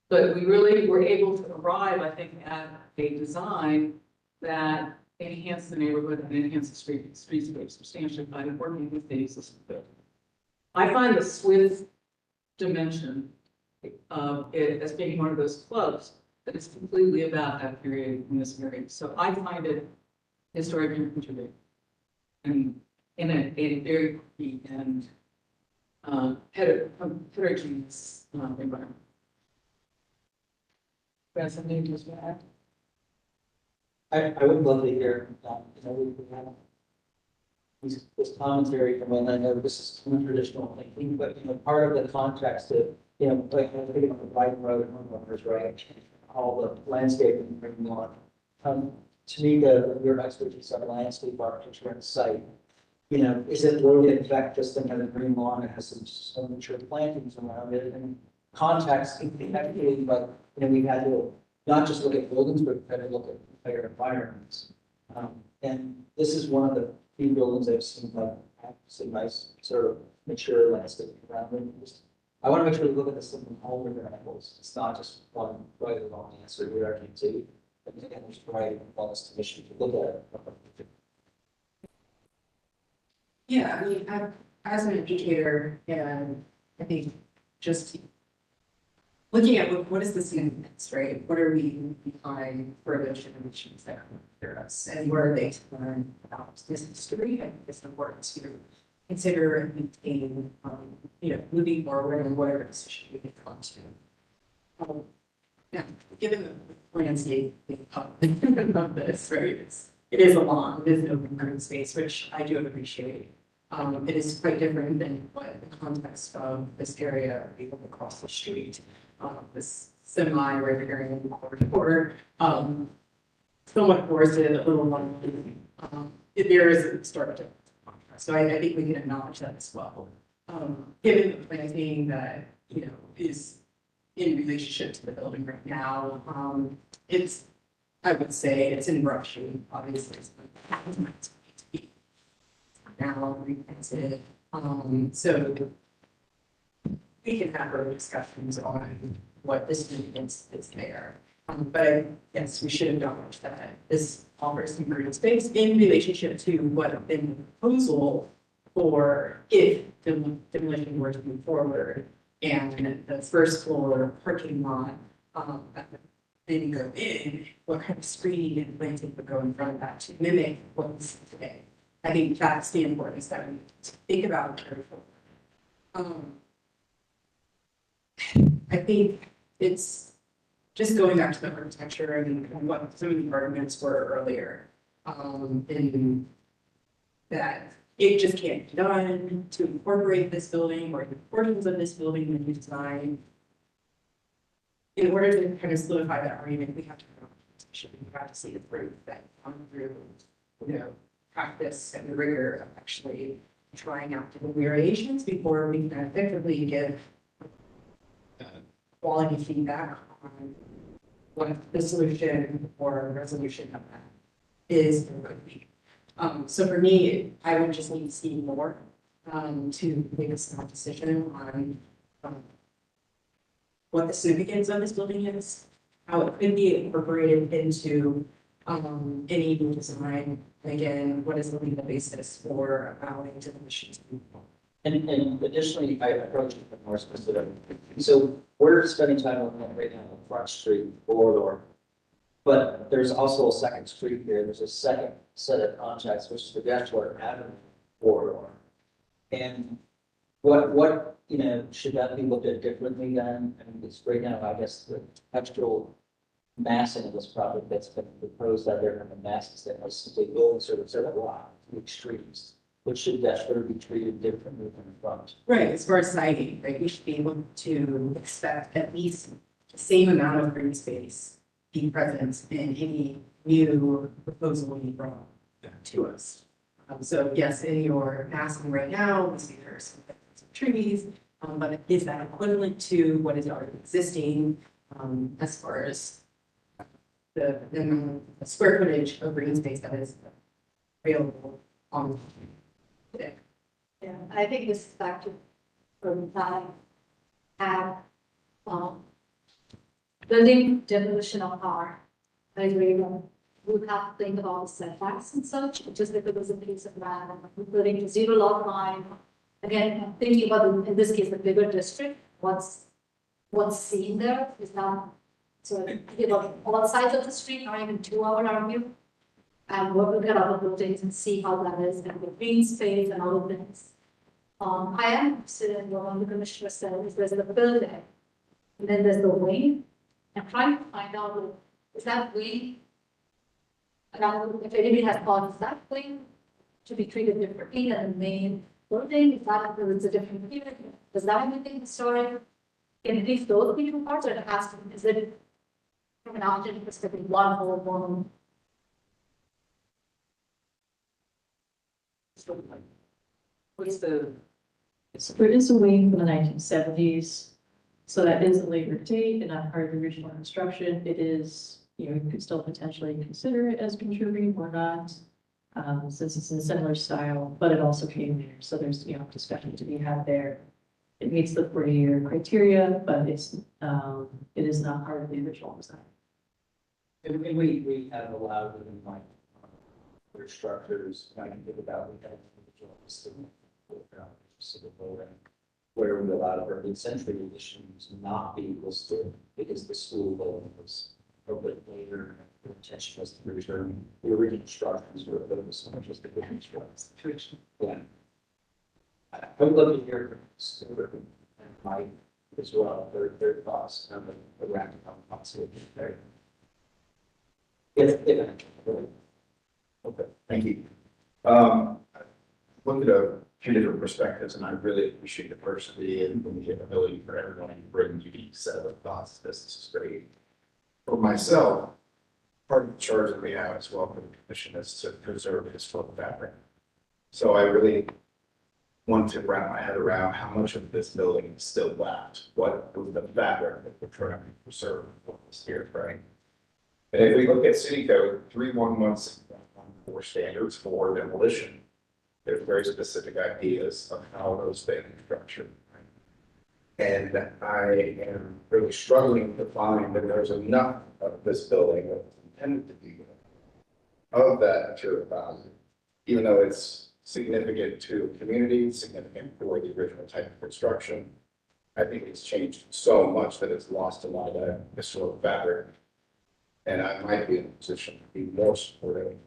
J: But we really were able to arrive, I think, at a design that enhanced the neighborhood and enhanced the streetscape substantially by working with the existing building. I find the Swift dimension of it as being one of those clubs that is completely about that period in this area. So I find it historically contributing and in a very key and heterogeneous environment. That's something to just add.
A: I would love to hear, we have this commentary from, and I know this is traditional thinking, but, part of the context of, like, thinking of the Biden Road and homeowners, right? All the landscaping and bringing on. To me, your expertise on landscape architecture and site, is it really in fact just another green lawn that has some mature plantings around it and context can be educating, but, we've had to not just look at buildings, but we've had to look at entire environments. And this is one of the few buildings I've seen like some nice sort of mature landscape around it. I want to make sure we look at this from all different angles. It's not just one right or wrong answer. We are going to, again, there's right and wellness commission to look at it.
J: Yeah, I mean,
I: as an educator, and I think just looking at what is the significance, right? What are we behind for those generations that come after us, and where are they to learn about this history? I think it's important to consider and maintain, moving forward and whatever decision we can come to. Yeah, given the landscape of this, right? It is a lawn, it is an open green space, which I do appreciate. It is quite different than what the context of this area, people across the street, this semi right here in the corridor, somewhat forested, a little lonely. There is a stark difference. So I think we can acknowledge that as well. Given the planting that, is in relationship to the building right now, I would say it's in rough shape, obviously. Now replanted. So we can have our discussions on what the significance is there. But yes, we should acknowledge that this offers some green space in relationship to what have been the proposal for if the demolition were to move forward and the first floor parking lot didn't go in, what kind of screening and planting would go in front of that to mimic what we see today. I think that's the importance that we need to think about carefully. I think it's just going back to the architecture and what some of the arguments were earlier, in that it just can't be done to incorporate this building or the portions of this building in the design. In order to kind of solidify that argument, we have to see the proof that come through, practice and the rigor of actually trying out different variations before we can effectively give quality feedback on what the solution or resolution of that is and could be. So for me, I would just need to see more to make a small decision on what the significance of this building is, how it could be incorporated into any new design. Again, what is the legal basis for allowing demolition to move forward?
K: And additionally, I approach it more specific. So we're spending time on that right now on Front Street corridor. But there's also a second street here. There's a second set of contacts, which is the Dashboard Avenue corridor. And what should that be looked at differently then? I mean, it's right now, I guess, the textual massing of this project that's been proposed out there from the masses that was simply building sort of rock to the extremes. What should Dashboard be treated differently from the front?
I: Right, as far as siting, right, we should be able to expect at least the same amount of green space be present in any new proposal we brought to us. So yes, in your massing right now, we see there are some trees, but is that equivalent to what is already existing as far as the square footage of green space that is available on today?
E: Yeah, I think this is back to from that have building demolition of our, I agree, we have to think about the setbacks and such, just if it was a piece of land, building to zero lot line. Again, thinking about, in this case, the bigger district, what's seen there is not, so all sides of the street, not even 2 hour view. And we'll look at other buildings and see how that is, and the green space and other things. I am interested in what the commissioner said, is there's the building, and then there's the wing. I'm trying to find out, is that wing, and if anybody has thought, is that wing to be treated differently than the main building? Is that, if it's a different period, does that have anything historic? Can it be those be two parts, or it has to, is it from an object perspective, one whole one?
J: What's the,
B: So there is a wing from the 1970s. So that is a later date and not part of the original construction. It is, you could still potentially consider it as contributing or not, since it's in a similar style, but it also came there. So there's, discussion to be had there. It meets the 40-year criteria, but it is not part of the original design.
K: And we have allowed within like other structures, I can think about we have individual
A: specifically, where we allowed for mid-century additions not be listed because the school building was a bit later. The intention was to return the original structures were a bit of a so much as the constructions. Yeah. I would love to hear from Stuart and Mike as well, their thoughts on the rapid possibility there. If.
G: Okay, thank you. I looked at a few different perspectives, and I really appreciate the diversity and the ability for everyone to bring unique set of thoughts. This is great. For myself, part of the charge that we have as well for the commission is to preserve the historical fabric. So I really want to wrap my head around how much of this building is still left. What was the fabric that we're trying to preserve here, right? And if we look at city code 3116 standards for demolition, there's very specific ideas of how those things are structured. And I am really struggling to find that there's enough of this building that's intended to be of that material value, even though it's significant to community, significant for the original type of construction. I think it's changed so much that it's lost a lot of that historical fabric. And I might be in a position to be more supportive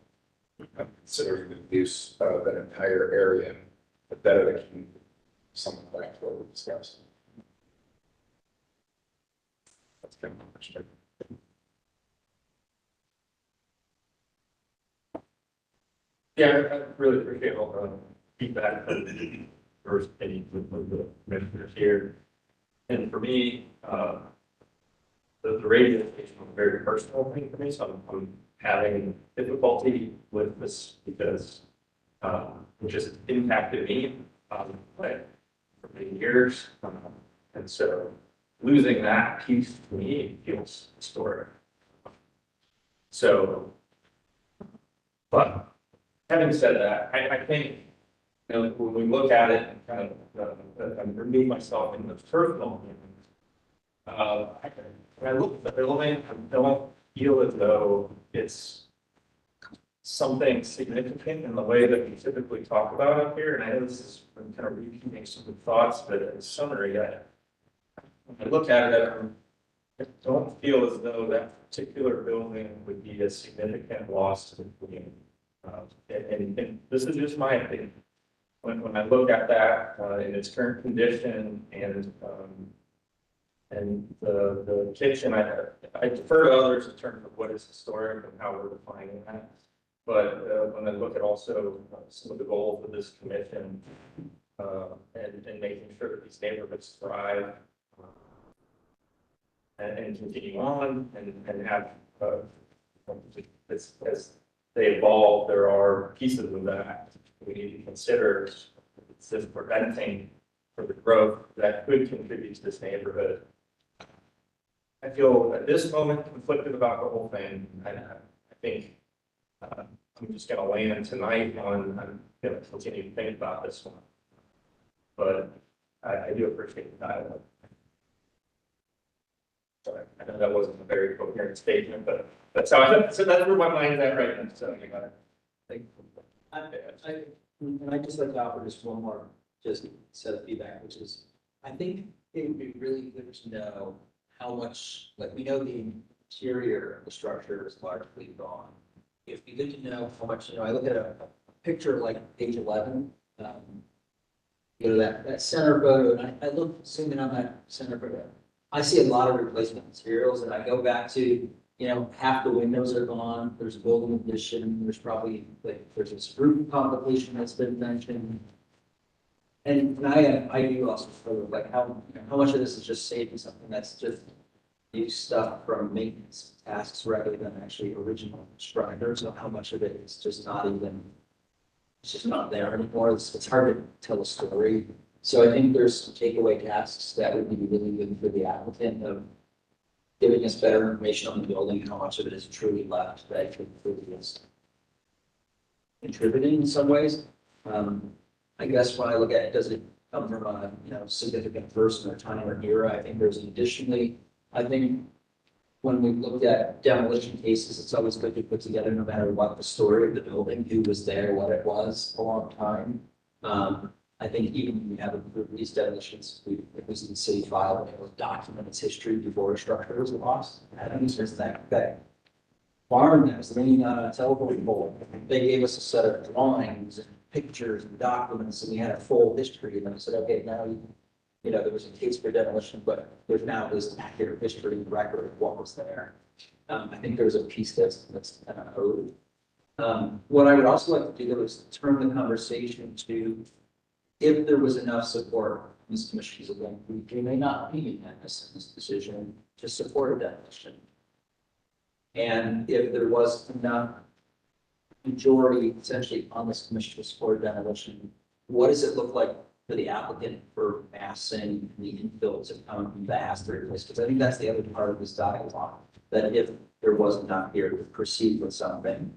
G: of considering the use of an entire area, but better to keep something like what we discussed. That's kind of my perspective.
F: Yeah, I really appreciate all the feedback from the first opinions with the commissioners here. And for me, the radio station was a very personal thing for me, so I'm having difficulty with this because it just impacted me like for many years. And so losing that piece to me feels historic. So, but having said that, I think, you know, when we look at it and kind of remove myself in the personal, when I look at the building, I don't feel as though it's something significant in the way that we typically talk about up here. And I know this is I'm kind of repeating some of the thoughts, but in summary, when I look at it, I don't feel as though that particular building would be a significant loss to the community. And this is just my opinion. When I look at that in its current condition and the kitchen, I defer to others in terms of what is historic and how we're defining that. But when I look at also some of the goals of this commission and making sure that these neighborhoods thrive and continue on and have as they evolve, there are pieces of that we need to consider. It's just preventing for the growth that could contribute to this neighborhood. I feel at this moment conflicted about the whole thing. I think I'm just going to land tonight on, I'm going to continue to think about this one. But I do appreciate the dialogue. Sorry, I know that wasn't a very coherent statement, but that's how so that's where my mind's at right now. So
A: And I just like to offer just one more just set of feedback, which is, I think it would be really good to know how much, like we know the interior of the structure is largely gone. It'd be good to know how much, you know, I look at a picture like page 11, you know, that center photo, and I look, zoom in on that center photo. I see a lot of replacement materials, and I go back to, you know, half the windows are gone. There's a building addition. There's probably like there's this roof complication that's been mentioned. And I do also struggle like how much of this is just saving something that's just new stuff from maintenance tasks rather than actually original structure. So how much of it is just not even, it's just not there anymore. It's hard to tell a story. So I think there's some takeaway tasks that would be really good for the applicant of giving us better information on the building and how much of it is truly left that could really is contributing in some ways. I guess when I look at it, does it come from a significant person or time or era? I think there's additionally, I think when we looked at demolition cases, it's always good to put together no matter what the story of the building, who was there, what it was, a long time. I think even when we have approved these demolitions, it was in the city file, it will document its history before a structure was lost. And there's that farm that was leaning on a telephone pole. They gave us a set of drawings and pictures and documents, and we had a full history, and I said, okay, now you know, there was a case for demolition, but there's now this accurate history record of what was there. I think there's a piece that's owed. What I would also like to do is turn the conversation to, if there was enough support, Ms. Commissioner, we may not be unanimous in this decision to support a demolition. And if there was enough majority essentially on this commission to support demolition, what does it look like for the applicant for massing the infill to come fast or replace? Because I think that's the other part of this dialogue, that if there was enough here to proceed with something.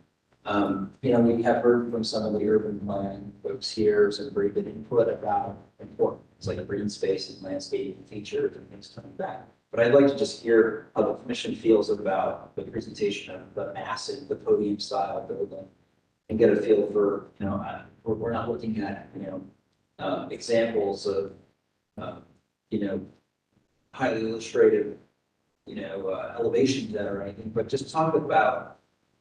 A: You know, we have heard from some of the urban plan folks here, some very good input about importance like green space and landscape features and things coming back. But I'd like to just hear how the commission feels about the presentation of the massive, the podium style building, and get a feel for, you know, we're not looking at, you know, examples of, you know, highly illustrative, you know, elevations that or anything, but just talk about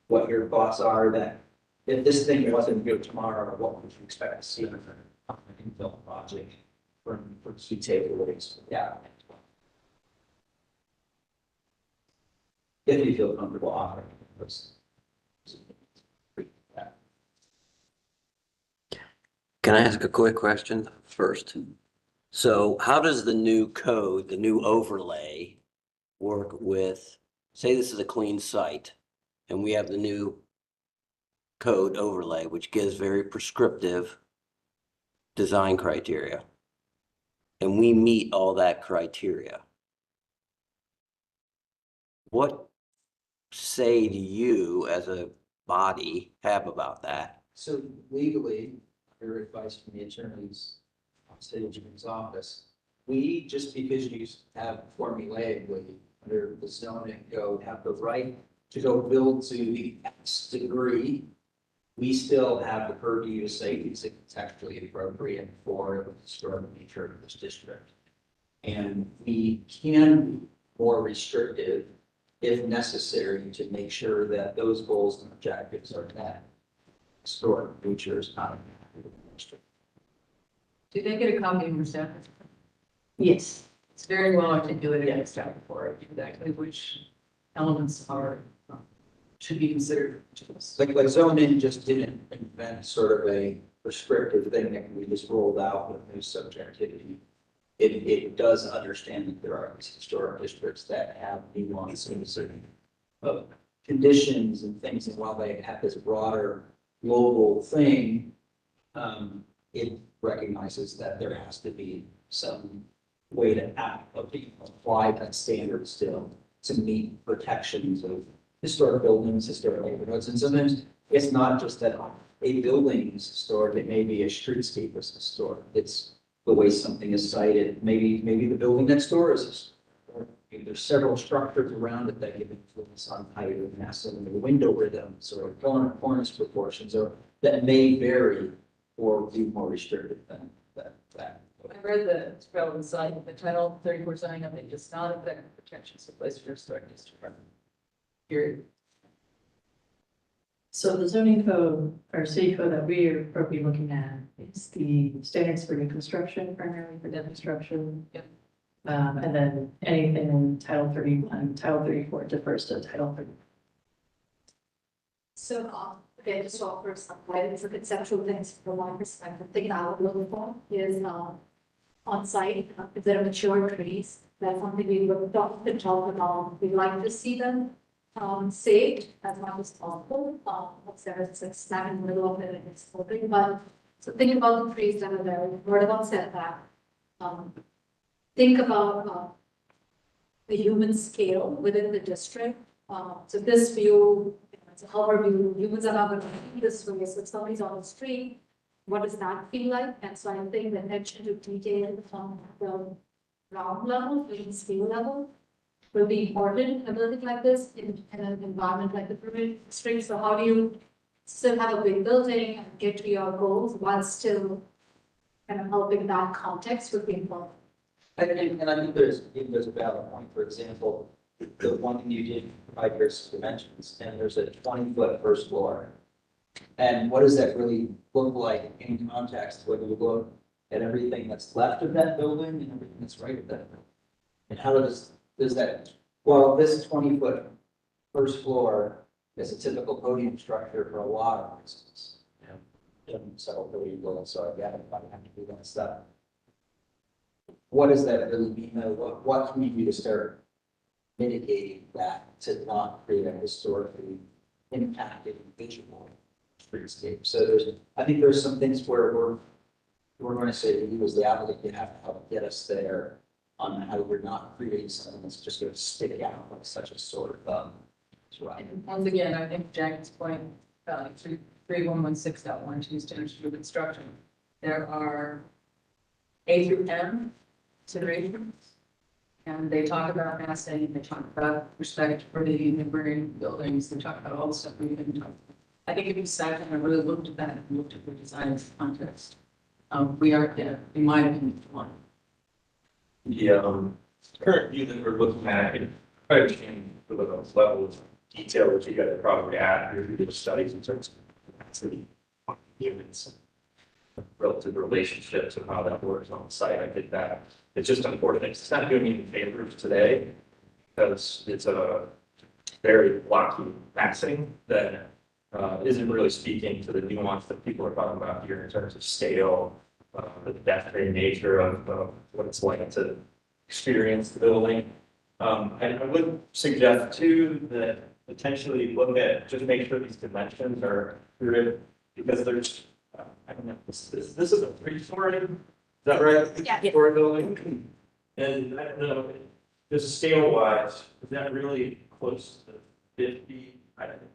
A: what your thoughts are that if this thing wasn't good tomorrow, what would you expect to see in an infill project from key takeaways? Yeah. If you feel comfortable offering those.
K: Can I ask a quick question first? So how does the new code, the new overlay work with, say this is a clean site and we have the new code overlay, which gives very prescriptive design criteria, and we meet all that criteria. What say do you as a body have about that?
A: So legally, your advice from the attorneys, city attorney's office, we, just because you have formulaically under the zoning code, have the right to go build to the X degree, we still have the purview to say it's contextually appropriate for the historic nature of this district. And we can be more restrictive if necessary to make sure that those goals and objectives are met. Historic nature is not.
J: Did they get a copy of your staff?
B: Yes.
J: It's very well articulated in the staff report, exactly which elements are, should be considered.
A: Like zoning just didn't invent sort of a prescriptive thing that we just rolled out with no subjectivity. It does understand that there are these historic districts that have nuances of conditions and things, and while they have this broader global thing, it recognizes that there has to be some way to apply that standard still to meet protections of historic buildings, historic neighborhoods. And sometimes it's not just that a building is historic, it may be a streetscape is historic. It's the way something is sited. Maybe the building next door is historic. Maybe there's several structures around it that give influence on height or mass and the window rhythms or cornice proportions, or that may vary or be more restricted than that.
J: I read the relevant site, the title 34 zoning update does not affect the protections in place for historic district. Period.
B: So the zoning code or city code that we are looking at is the standards for new construction, primarily for new construction.
J: Yep.
B: And then anything in Title 31, Title 34 defers to Title 30.
E: So, again, just to offer some guidance or conceptual things from my perspective, thinking I would look for is, on site, if there are mature trees, that's something we would talk about. We'd like to see them, saved as much as possible. It's like snag in the middle of it and it's open, but so think about the trees that are there, what about setback? Think about, the human scale within the district. So this view, it's a hover view, humans are not going to see this way, so if somebody's on the street, what does that feel like? And so I think the attention to detail from the ground level, the scale level, will be important in a building like this, in an environment like the Permian district. So how do you still have a big building and get to your goals while still kind of helping that context would be important.
A: And I think there's a valid point, for example, the one thing you did provide your dimensions, and there's a 20-foot first floor. And what does that really look like in context when you look at everything that's left of that building and everything that's right of that building? And how does that, well, this 20-foot first floor is a typical podium structure for a lot of reasons. So really well, so again, if I have to do that stuff. What does that really mean though? What can you do to start mitigating that to not create a historically impacted visual streetscape? So I think there's some things where we're going to say to you as the applicant, you have to help get us there on how we're not creating something that's just going to stick out like such a sort of, right.
J: And once again, I think Jack's point, 3116.12 standards for construction, there are A through M considerations. And they talk about massing, they talk about respect for the neighboring buildings, they talk about all the stuff we've been talking about. I think if you sat down and really looked at that and looked at the design context, we are, in my opinion, one.
F: The current view that we're looking at, I understand the level of detail that you guys probably add here to the studies in terms of capacity, units, relative relationships and how that works on the site. I think that it's just unfortunate. It's not doing me any favors today because it's a very blocky massing that isn't really speaking to the nuance that people are talking about here in terms of scale, the death-free nature of what it's like to experience the building. And I would suggest too that potentially look at, just make sure these dimensions are accurate, because there's, I don't know, this is a 3-story, is that right?
E: Yeah.
F: 3-story building. And I don't know, just scale-wise, is that really close to 50? I don't know.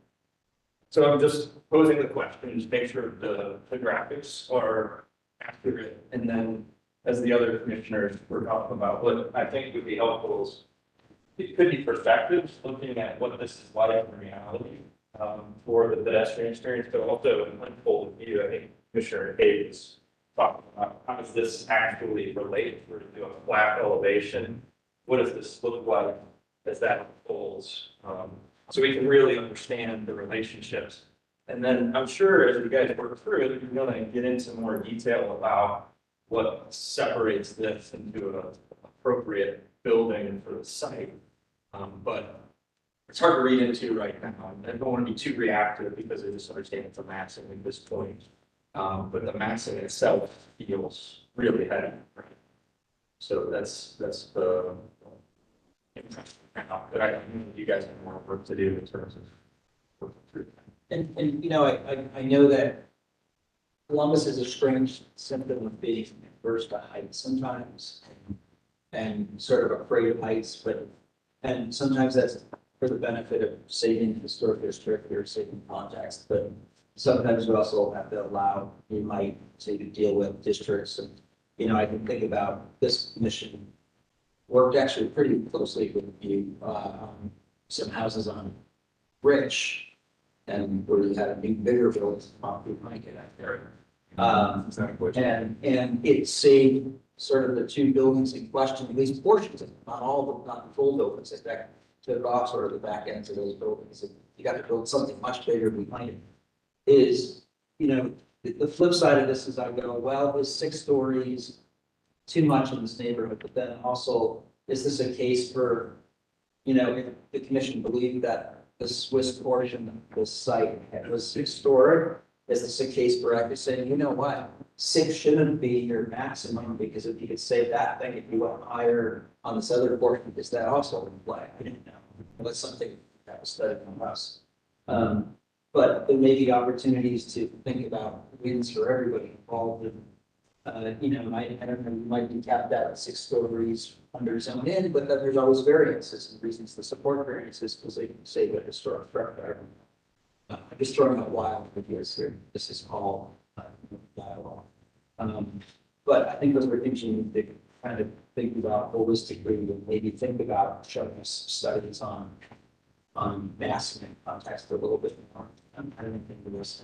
F: So I'm just posing the question, just make sure the graphics are accurate. And then as the other commissioners were talking about, what I think would be helpful is it could be perspectives, looking at what this is like in reality for the pedestrian experience, but also in unfold view. I think Commissioner Hayes talked about how does this actually relate to a flat elevation? What does this look like as that unfolds? So we can really understand the relationships. And then I'm sure as you guys work through it, you're going to get into more detail about what separates this into an appropriate building for the site. But it's hard to read into right now. I don't want to be too reactive because I just understand it's a massing at this point. But the massing itself feels really heavy. Right? So that's the. But I think you guys have more work to do in terms of working through that.
A: And you know, I know that Columbus is a strange symptom of being averse to heights sometimes and sort of afraid of heights, and sometimes that's for the benefit of saving the historic district or saving context, but sometimes we also have to allow, you might say, to deal with districts. And, you know, I can think about this commission worked actually pretty closely with you on some houses on Rich, and where we had a new bigger building, we might get out there. And it saved sort of the two buildings in question, at least portions of them, not all, not the full buildings, in fact, took it off sort of the back ends of those buildings. And you got to build something much bigger behind it. Is, you know, the flip side of this is I go, well, there's 6 stories, too much in this neighborhood, but then also, is this a case for, you know, if the commission believed that the Swiss portion of this site was historic, is this a case for actually saying, you know what, 6 shouldn't be your maximum, because if you could save that thing, if you went higher on this other portion, is that also in play? I didn't know. That's something that was studied from us. But there may be opportunities to think about wins for everybody involved. And, you know, I don't know, you might be capped out at 6 stories under zone in, but then there's always variances and reasons to support variances because they can save a historic structure. I'm just throwing out wild ideas here. This is all dialogue. But I think those are things you need to kind of think about holistically and maybe think about showing us studies on massing and context a little bit more. I don't think this.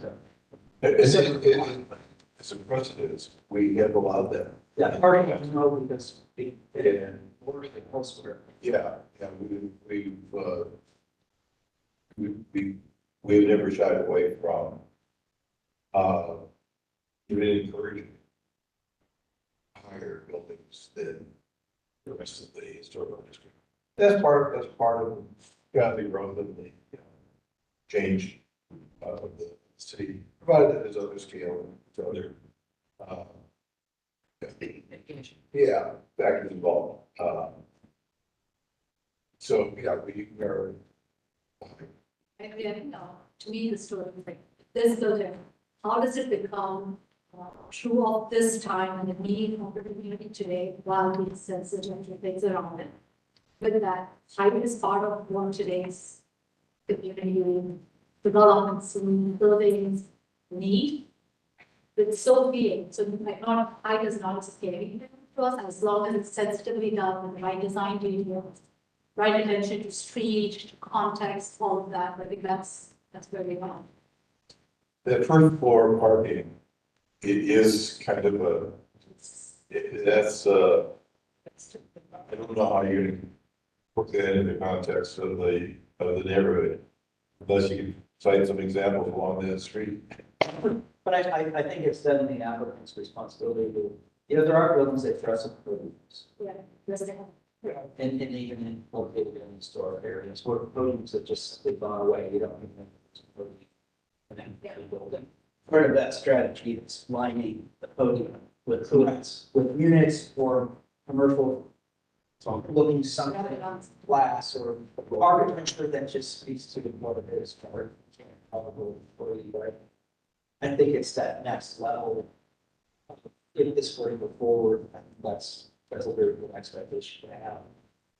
C: as a precedent, we have allowed that.
K: Yeah, parking is no, because we,
C: Yeah.
K: work elsewhere.
C: Yeah, we've never shied away from, even encouraging higher buildings than the rest of the historical district. That's part of, gotta be relatively, change of the city, provided that there's other scale, other, uh, yeah, factors involved. So, yeah, we are.
E: And then, to me, the story is like, this building, how does it become true of this time and the need of the community today while being sensitive to things around it? With that, height is part of what today's community developments and buildings need. It's so big, so like not, height is not scary to us as long as it's sensitively done with the right design details, right attention to street, to context, all of that. I think that's where we are.
C: The first floor parking, it is kind of a, that's, I don't know how you put that in the context of the neighborhood, unless you can cite some examples along that street.
K: But I think it's then the applicant's responsibility to, there are buildings that dress up podiums.
E: Yeah, residential.
K: And even in located in historic areas where podiums have just simply gone away, you don't even. And then building. Part of that strategy is lining the podium with units or commercial. Looking something glass or architecture that just speaks to what it is for. I think it's that next level. If this were to go forward, that's a very good expectation to have.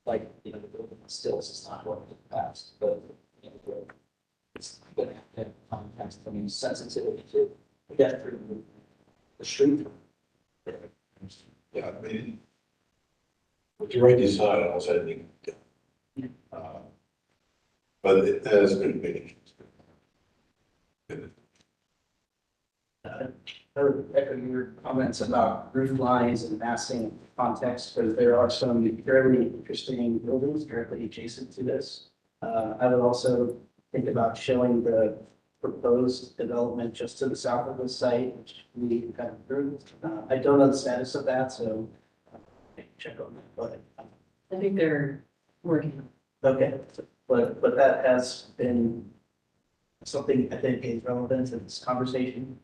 K: Like, the building stills is not going to the past, but, it's going to have context, sensitivity to get through the street.
C: Yeah, I mean, with the right design, I was saying, but it has been managed.
K: I would echo your comments about roof lines and massing context, because there are some fairly interesting buildings directly adjacent to this. I would also think about showing the proposed development just to the south of the site, which we kind of approved. I don't know the status of that, so check on that, but.
B: I think they're working.
K: Okay, but that has been something I think is relevant to this conversation.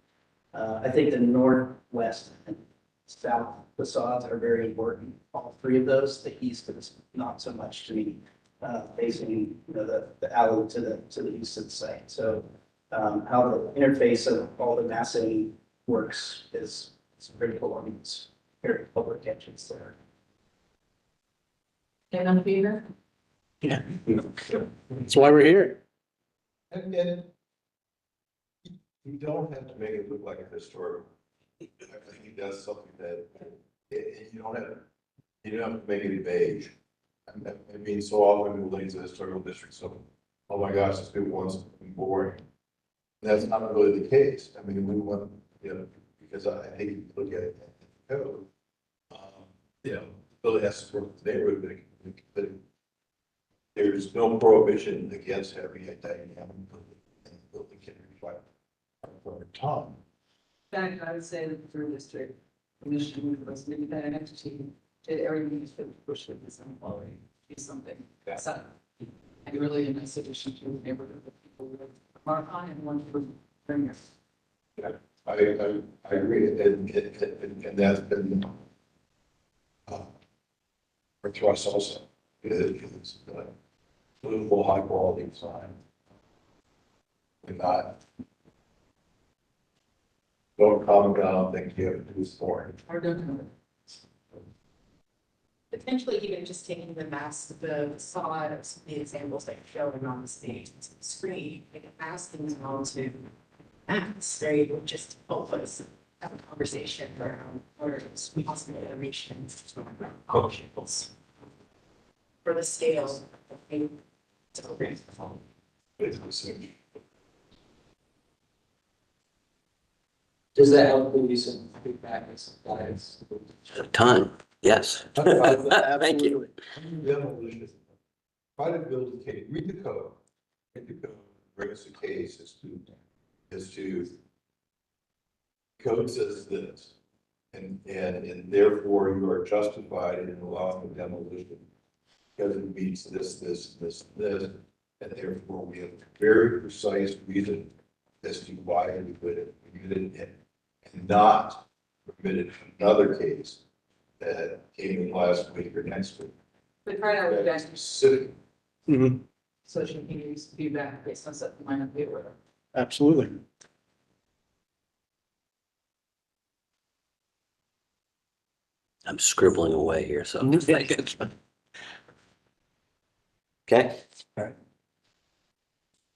K: I think the northwest and south facades are very important. All three of those, the east is not so much to me, facing, the alley to the east of the site. So, how the interface of all the massing works is critical on these very public entrances there.
B: Anyone in favor?
L: Yeah. That's why we're here.
C: And you don't have to make it look like a historic. I think he does something that, you don't have to make it beige. I mean, so often we leave the historical district, so, oh my gosh, this people wants something boring. That's not really the case. I mean, we want, because I think if you look at it, code, really has to work with the neighborhood, but there's no prohibition against having a dynamic building, and the building can reflect over time.
J: In fact, I would say that through district commission was maybe that entity did everything to push with this quality, do something.
C: Yeah.
J: So, and really in this addition to the neighborhood that people would mark on and want to bring us.
C: I agree, and that's been our thrust also, is beautiful, high quality design. And not don't calm down, think you have to do boring.
J: Or don't know.
N: Potentially even just taking the facade of some of the examples that you're showing on the stage, the screen, like asking them all to maps, right? It would just help us have a conversation around what are possible iterations of options for the scale of the programs.
A: Does that help give you some feedback and some guidance?
K: A ton, yes. Thank you.
C: Demolition. Try to build a case, read the code. Read the code, bring us a case as to code says this. And therefore you are justified in allowing the demolition. Because it meets this, and therefore we have a very precise reason as to why we would have permitted it and not permitted another case that came in last week or next week.
J: But right now, you guys,
C: Specific.
J: so she can use feedback based on something line of paper.
L: Absolutely.
K: I'm scribbling away here, so. Okay.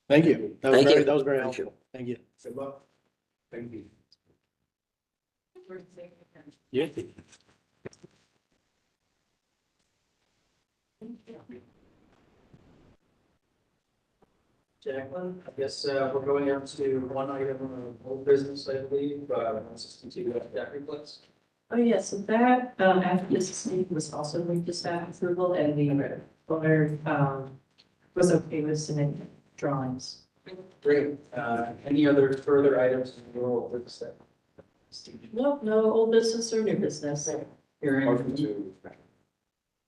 L: Thank you.
K: Thank you.
L: That was very
K: Thank you.
L: helpful. Thank you.
G: Good luck. Thank you.
L: Yeah.
A: Jacqueline, I guess we're going up to one item of old business, I believe, once it's continued with that request.
B: Oh, yeah, so that, after this meeting was also linked to staff approval and the owner, was okay with submitting drawings.
A: Great. Any other further items in the role of this step?
B: Nope, no old business or new business.
A: Hearing.
C: Motion to.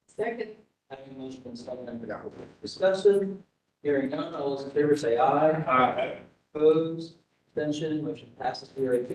E: Second.
A: Having a motion and second, discussion, hearing none, all those in favor say aye.
F: Aye.
A: Opposed, abstention, motion passes 3-2.